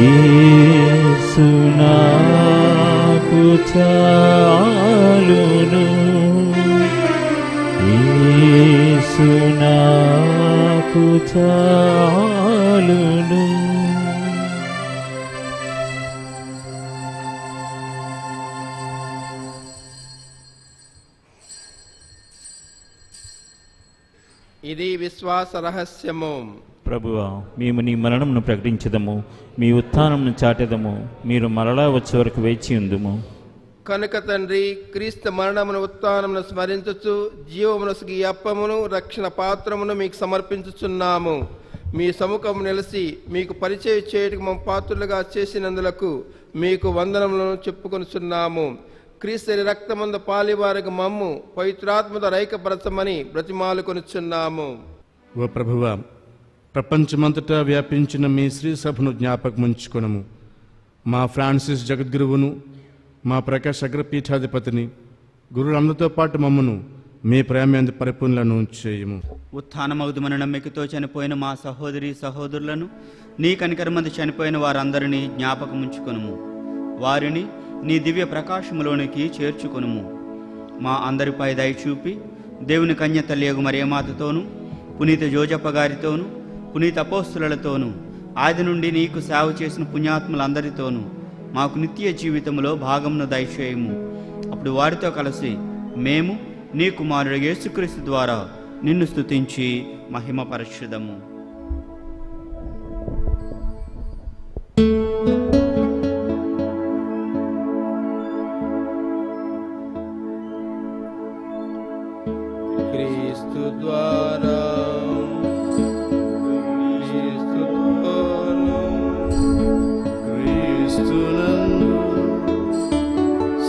యేసు నాకు చాలును, యేసు నాకు చాలును. ఇది విశ్వాస రహస్యము. ప్రభువా, మేము నీ మరణమును ప్రకటించదము, మీ ఉత్థానమును చాటెదము. మీరు మరలా వచ్చే వరకు వేచి ఉందుము. కనుక తండ్రి, క్రీస్తు మరణమును ఉత్థానమును స్మరించుచు జీవమునసుకు ఈ అప్పమును రక్షణ పాత్రమును మీకు సమర్పించుచున్నాము. మీ సముఖము నిలిచి మీకు పరిచయం చేయటకు మా పాత్రులుగా చేసినందులకు మీకు వందనములను చెప్పుకొనుచున్నాము. క్రీస్తు రక్తమందు పాలివారికి మమ్ము పవిత్రాత్మతో ఐక్యపరచమని బ్రతిమాలుకొనుచున్నాము. ఓ ప్రభువా, ప్రపంచమంతటా వ్యాపించిన మీ శ్రీ సభను జ్ఞాపకముంచుకొనము. మా ఫ్రాన్సిస్ జగద్గురువును, మా ప్రకాశ్ అగ్రపీఠాధిపతిని, గురువులందరితో పాటు మమ్మను మీ ప్రేమ పరిపూర్ణలను చేయము. ఉత్థానమవుదుమని నమ్మికతో చనిపోయిన మా సహోదరి సహోదరులను, నీ కనికరమందు చనిపోయిన వారందరినీ జ్ఞాపకం ఉంచుకొనుము. వారిని నీ దివ్య ప్రకాశములోనికి చేర్చుకొనుము. మా అందరిపై దయ చూపి దేవుని కన్య తల్లియగు మరియమాతతోనూ, పునీత జోజప్ప గారితోనూ, పునీత అపోస్తులతోనూ, ఆది నుండి నీకు సేవ చేసిన పుణ్యాత్ములందరితోనూ మాకు నిత్య జీవితంలో భాగమును దయచేయము. అప్పుడు వారితో కలిసి మేము నీ కుమారుడు యేసుక్రీస్తు ద్వారా నిన్ను స్తుతించి మహిమపరచుదము. క్రీస్తు ద్వారా క్రీస్తునందు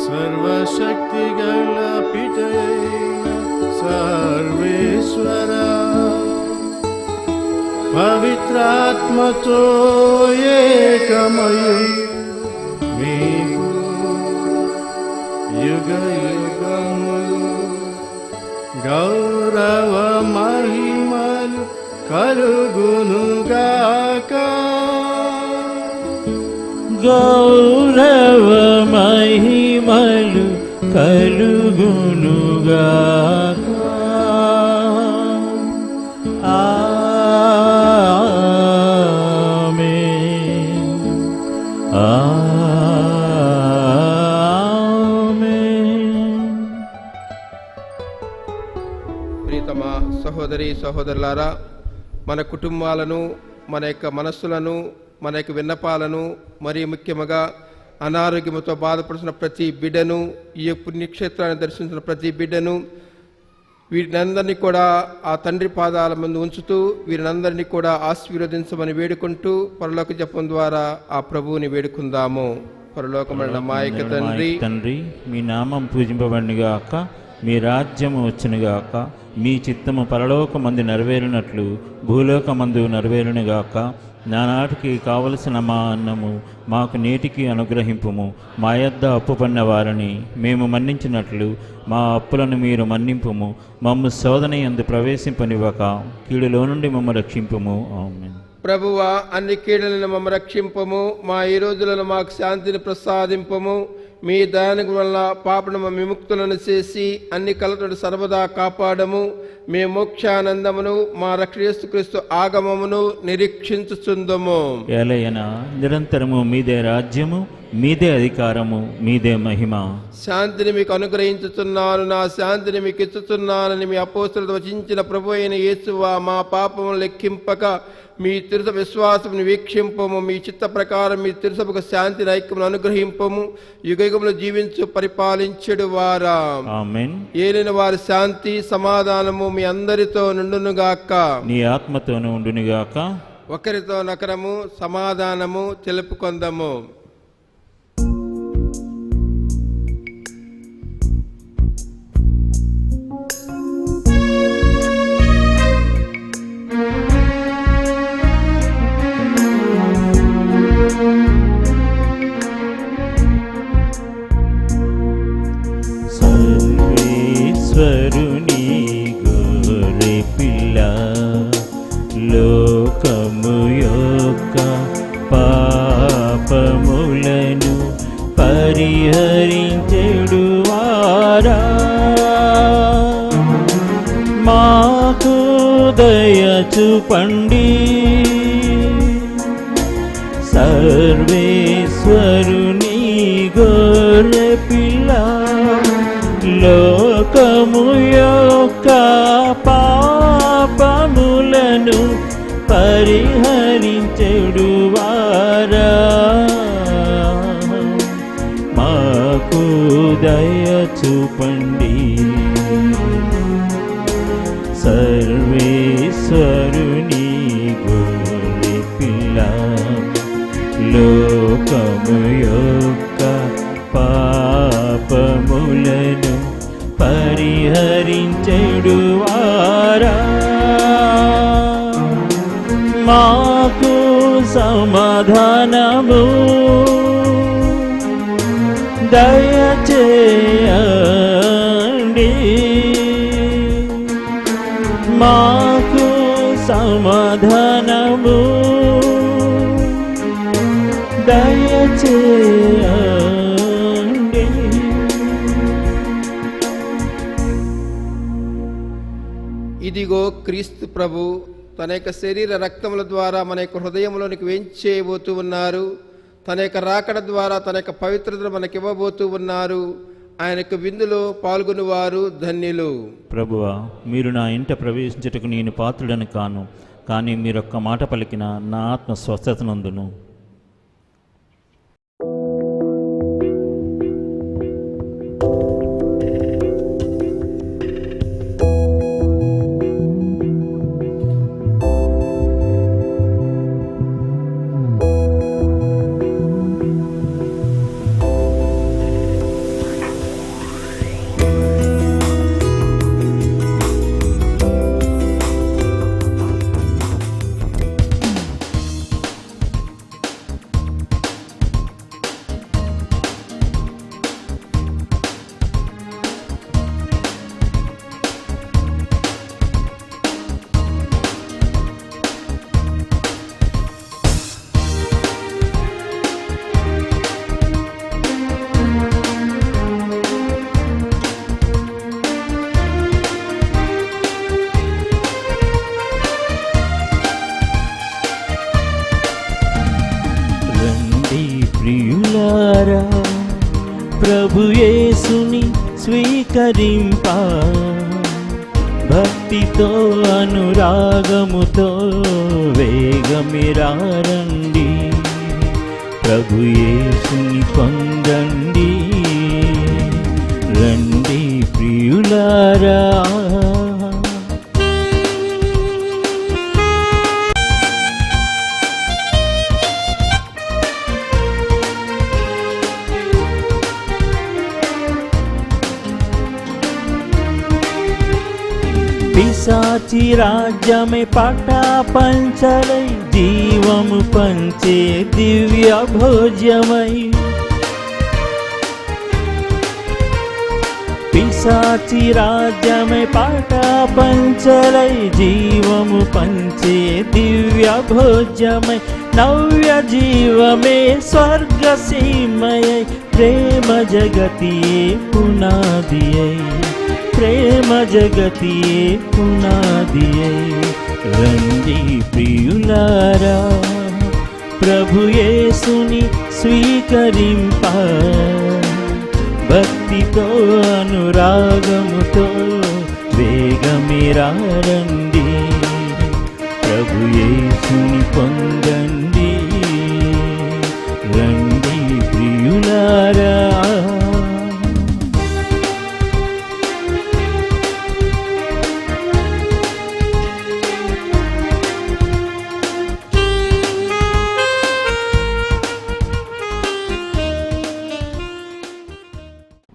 సర్వశక్తి గల పితైన సర్వేశ్వర పవిత్రాత్మతో ఏకమై మీకు యుగ యుగములు గౌరవ మహిమలు కలుగునుగాక. గౌరవ మహిమలు కలుగునుగాక. ఆమేన్. ఆమేన్. ప్రియతమ సహోదరి సహోదరులారా, మన కుటుంబాలను, మన యొక్క మనస్సులను, మన యొక్క విన్నపాలను, మరియు ముఖ్యముగా అనారోగ్యంతో బాధపడుతున్న ప్రతి బిడ్డను, ఈ పుణ్యక్షేత్రాన్ని దర్శించిన ప్రతి బిడ్డను, వీరినందరినీ కూడా ఆ తండ్రి పాదాల ముందు ఉంచుతూ వీరినందరినీ కూడా ఆశీర్వదించమని వేడుకుంటూ పరలోక జపం ద్వారా ఆ ప్రభువుని వేడుకుందాము. పరలోకమైన మా యొక్క తండ్రి, మీ నామం పూజింపబడినగాక, మీ రాజ్యము వచ్చునుగాక, మీ చిత్తము పరలోకమందు నెరవేరినట్లు భూలోకమందు నెరవేరునుగాక. నానాటికి కావలసిన మా అన్నము మాకు నేటికి అనుగ్రహింపుము. మా యొద్ద అప్పు పడిన వారిని మేము మన్నించినట్లు మా అప్పులను మీరు మన్నింపుము. మమ్ము శోధన యందు ప్రవేశింపనివ్వక కీడులో నుండి మమ్ము రక్షింపుము. ఆమేన్. ప్రభువా, అన్ని కీడులను మమ్మ రక్షింపము. మా ఈ రోజులను మాకు శాంతిని ప్రసాదింపము. మీ దయానికి వల్ల పాపను విముక్తులను చేసి అన్ని కలతడు సర్వదా కాపాడము. మీ మోక్షానందమును మా రక్షణ ఆగమమును నిరీక్షించుచుందము. ఏలయన నిరంతరము మీదే రాజ్యము, మీదే అధికారము, మీదే మహిమ. శాంతిని మీకు అనుగ్రహించుతున్నాను, నా శాంతిని మీకు ఇచ్చుతున్నానని మీ అపోస్తలులతో వచించిన ప్రభు అయిన యేసువా, మా పాపమును లెక్కింపక మీ తిరుస విశ్వాసమును వీక్షింపము. మీ చిత్త ప్రకారం మీ తిరుసభకు శాంతిని ఐక్యమును అనుగ్రహింపము. యుగయుగములు జీవించు పరిపాలించెడు వారా. ఆమేన్. ఏలిన వారి శాంతి సమాధానము మీ అందరితో నుండునుగాక. నీ ఆత్మతోనూ ఉండునుగాక. ఒకరితో నకరము సమాధానము తెలుపుకొందము. సర్వేశ్వరుని గొర్రె పిల్ల, లోకము యొక్క పాపములను పరిహరించెడు వారా, మాకు దయ చూపండి. సర్వేశ్వరుని గొర్రె పిల్ల, లోకము యొక్క పాపములను పరిహరించెడు వారా, మాకు దయ చూపండి. సర్వేశ్వరుని గొర్రె పిల్ల, లోకము యొక్క పాపములను పరిహరించెడు వారా, మాకు సమాధానము దయచేయండి. మాకు సమాధానము దయచేయండి. ఇదిగో క్రీస్తు ప్రభు తన యొక్క శరీర రక్తముల ద్వారా మన యొక్క హృదయంలోనికి వేంచేయబోతూ ఉన్నారు. తన యొక్క రాకడ ద్వారా తన యొక్క పవిత్రతను మనకి ఇవ్వబోతూ ఉన్నారు. ఆయన యొక్క విందులో పాల్గొనేవారు ధన్యులు. ప్రభువా, మీరు నా ఇంట ప్రవేశించుటకు నేను పాత్రుడని కాను, కానీ మీరొక్క మాట పలికిన నా ఆత్మ స్వస్థతనందును. ప్రియులారా, ప్రభు యేసుని స్వీకరింప భక్తితో అనురాగముతో వేగమిరారండి. ప్రభు యేసుని పొందండి. రండి ప్రియులారా. పిశాచి రాజ్యమే పటా పంచలై జీవము పంచే దివ్య భోజ్యమై. పిశాచి రాజ్యమే పటా పంచలై జీవము పంచే దివ్య భోజ్యమై. నవ్య జీవమే స్వర్గ సీమయై ప్రేమ జగతియే పునాదియై. ప్రేమ జగతియే పునాదియై. రండి ప్రియులారా, ప్రభు యేసుని స్వీకరింప భక్తితో అనురాగముతో వేగమిరారండి. ప్రభు యేసుని పొందండి. రండి ప్రియులారా.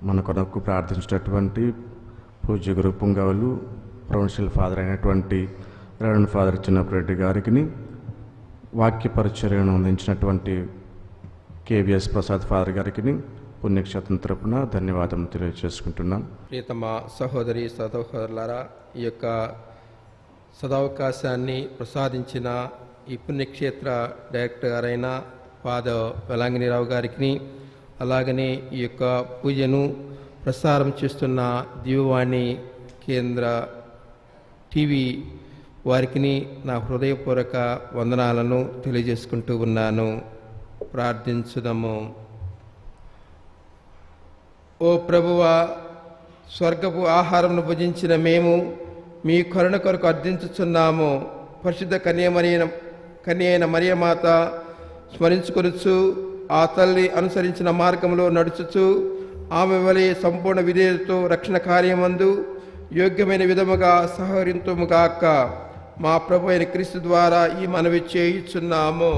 మన కొరకు ప్రార్థించినటువంటి పూజ్య గురు పుంగవులు ప్రొవిన్షియల్ ఫాదర్ అయినటువంటి రెవరెండ్ ఫాదర్ చిన్నప్పరెడ్డి గారికి, వాక్య పరిచర్యను అందించినటువంటి కేవీఎస్ ప్రసాద్ ఫాదర్ గారికి పుణ్యక్షేత్రం తరపున ధన్యవాదం తెలియజేసుకుంటున్నాం. ప్రియతమ సహోదరి సహోదరులారా, ఈ యొక్క సదవకాశాన్ని ప్రసాదించిన ఈ పుణ్యక్షేత్ర డైరెక్టర్ గారైన ఫాదర్ వెలాంగినిరావు గారికి, అలాగనే ఈ యొక్క పూజను ప్రసారం చేస్తున్న దివ్యవాణి కేంద్ర టీవీ వారికి నా హృదయపూర్వక వందనాలను తెలియజేసుకుంటూ ఉన్నాను. ప్రార్థించుదాము. ఓ ప్రభువా, స్వర్గపు ఆహారంను భుజించిన మేము మీ కరుణ కొరకు అర్థించుచున్నాము. పరిశుద్ధ కన్య అయిన మరియమాత స్మరించుకొనుచు ఆ తల్లి అనుసరించిన మార్గంలో నడుచుచు ఆమె వలె సంపూర్ణ విధేయతతో రక్షణ కార్యమందు యోగ్యమైన విధముగా సహకరింతుముగాక. మా ప్రభు అయిన క్రీస్తు ద్వారా ఈ మనవి చేయుచున్నాము.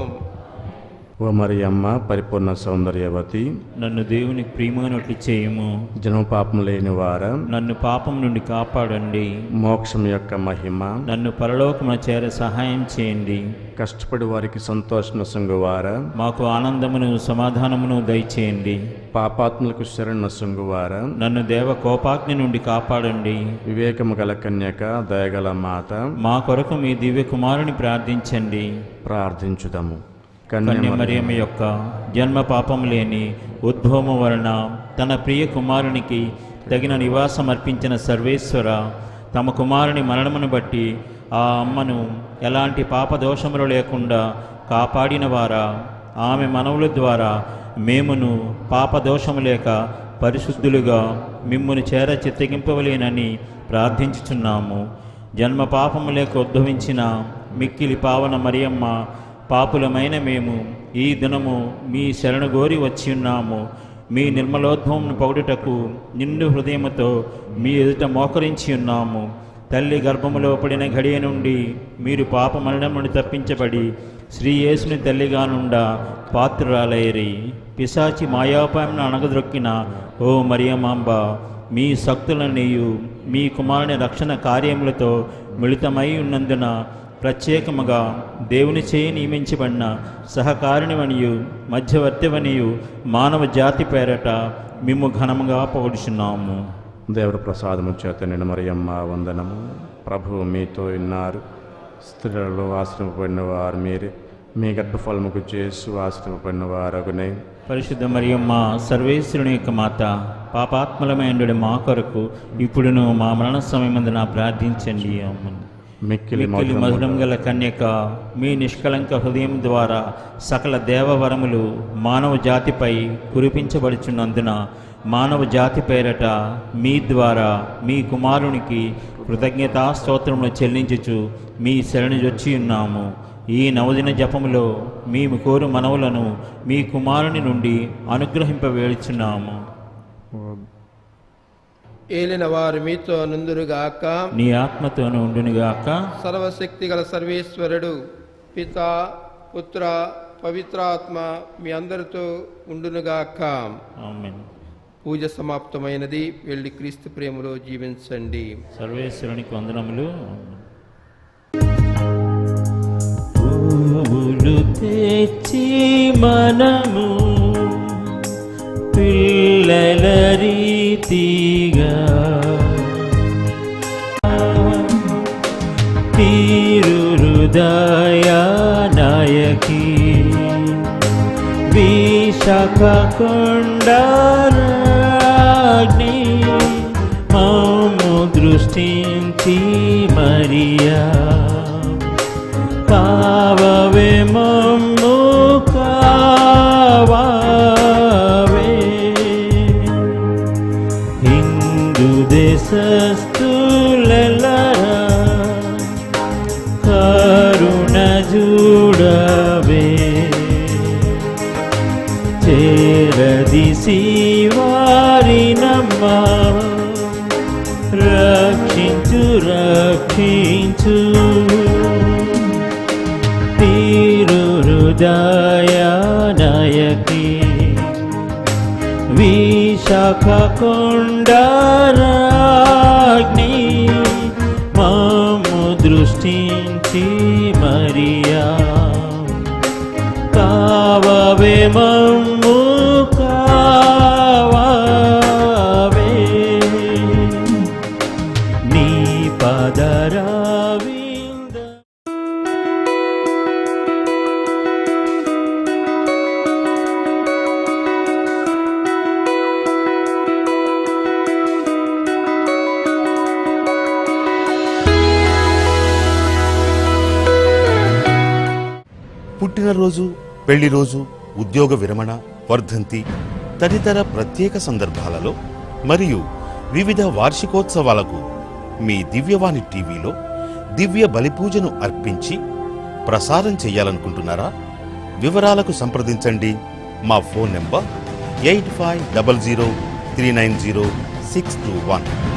ఓ మరియమ్మ పరిపూర్ణ సౌందర్యవతి, నన్ను దేవుని ప్రియమైనట్లు చేయము. జన్మ పాపం లేని వారా, నన్ను పాపం నుండి కాపాడండి. మోక్షం యొక్క మహిమ, నన్ను పరలోకమున చేర సహాయం చేయండి. కష్టపడి వారికి సంతోషం నొసంగువారా, మాకు ఆనందమును సమాధానమును దయచేయండి. పాపాత్ములకు శరణు నొసంగువారా, నన్ను దేవ కోపాగ్ని నుండి కాపాడండి. వివేకము గల కన్యక, దయగల మాత, మా కొరకు మీ దివ్య కుమారుని ప్రార్థించండి. ప్రార్థించుదాము. కన్య మరియమ్మ యొక్క జన్మ పాపం లేని ఉద్భవము వలన తన ప్రియ కుమారునికి తగిన నివాసం అర్పించిన సర్వేశ్వర, తమ కుమారుని మరణమును బట్టి ఆ అమ్మను ఎలాంటి పాపదోషములు లేకుండా కాపాడిన వారా, ఆమె మనవుల ద్వారా మేమును పాపదోషము లేక పరిశుద్ధులుగా మిమ్మును చేర చిత్తగింపవలేనని ప్రార్థించుచున్నాము. జన్మ పాపము లేక ఉద్భవించిన మిక్కిలి పావన మరియమ్మ, పాపులమైన మేము ఈ దినము మీ శరణు గోరి వచ్చి ఉన్నాము. మీ నిర్మలోద్భవం పొగడుటకు నిండు హృదయముతో మీ ఎదుట మోకరించి ఉన్నాము. తల్లి గర్భములో పడిన ఘడియ నుండి మీరు పాప మరణం నుండి తప్పించబడి శ్రీ యేసుని తల్లిగా నుండా పాత్రురాలైరి. పిశాచి మాయాపాయమును అణగద్రొక్కిన ఓ మరియమాంబ, మీ శక్తులన్నీయు మీ కుమారుని రక్షణ కార్యములతో మిళితమై ఉన్నందున ప్రత్యేకముగా దేవుని చేయి నియమించబడిన సహకారిణివనియు మధ్యవర్తివనియు మానవ జాతి పేరట మేము ఘనముగా పొగుడుచున్నాము. దేవుడు ప్రసాదము చేత నిండు మరియమ్మ వందనము. ప్రభువు మీతో ఉన్నారు, స్త్రీలలో ఆశ్రమపడిన వారు మీరే, మీ గర్భఫలముకు చేసి ఆశ్రమపడిన వారగునే. పరిశుద్ధ మరియమ్మ సర్వేశ్వరుని యొక్క మాత, పాపాత్మలమైన మా కొరకు ఇప్పుడును మా మరణ సమయమందున ప్రార్థించండి. అమ్మను మిక్కిలి మధురం గల కన్యక, మీ నిష్కలంక హృదయం ద్వారా సకల దేవవరములు మానవ జాతిపై కురిపించబడుచున్నందున మానవ జాతి పేరట మీ ద్వారా మీ కుమారునికి కృతజ్ఞతా స్తోత్రములు చెల్లించుచు మీ శరణు జొచ్చి ఉన్నాము. ఈ నవదిన జపములో మేము కోరు మనవులను మీ కుమారుని నుండి అనుగ్రహింపవేడుచున్నాము. ఏలిన వారు మీతో నుందురుగాక, నీ ఆత్మతోను ఉండునుగాక. సర్వశక్తి గల సర్వేశ్వరుడు పిత పుత్ర పవిత్రాత్మ మీ అందరితో ఉండునుగాక. ఆమేన్. పూజ సమాప్తమైనది. వెళ్ళి క్రీస్తు ప్రేమలో జీవించండి. సర్వేశ్వరునికి వందనములు. పూలు తెచ్చి మనము పిల్లల రీతిగా తీరు హృదయ నాయకి విశాఖ కొండారాగ్ని మమ్ము దృష్టించి మరియా కావవే మమ్ము కావవే. హిందూ దేశస్థులెల్లరా కరుణ చూడవే. చేరదీసి వారినమ్మ రక్షించు రక్షించు. తీరు హృదయ నాయకి విశాఖ కొండారాగ్ని మమ్ము దృష్టించి మరియా కావవే మమ్ము కావవే. నీ పదరావింద పుట్టినరోజు, పెళ్లి రోజు, ఉద్యోగ విరమణ, వర్ధంతి తదితర ప్రత్యేక సందర్భాలలో మరియు వివిధ వార్షికోత్సవాలకు మీ దివ్యవాణి టీవీలో దివ్య బలిపూజను అర్పించి ప్రసారం చేయాలనుకుంటున్నారా? వివరాలకు సంప్రదించండి. మా ఫోన్ నెంబర్ 8500390621.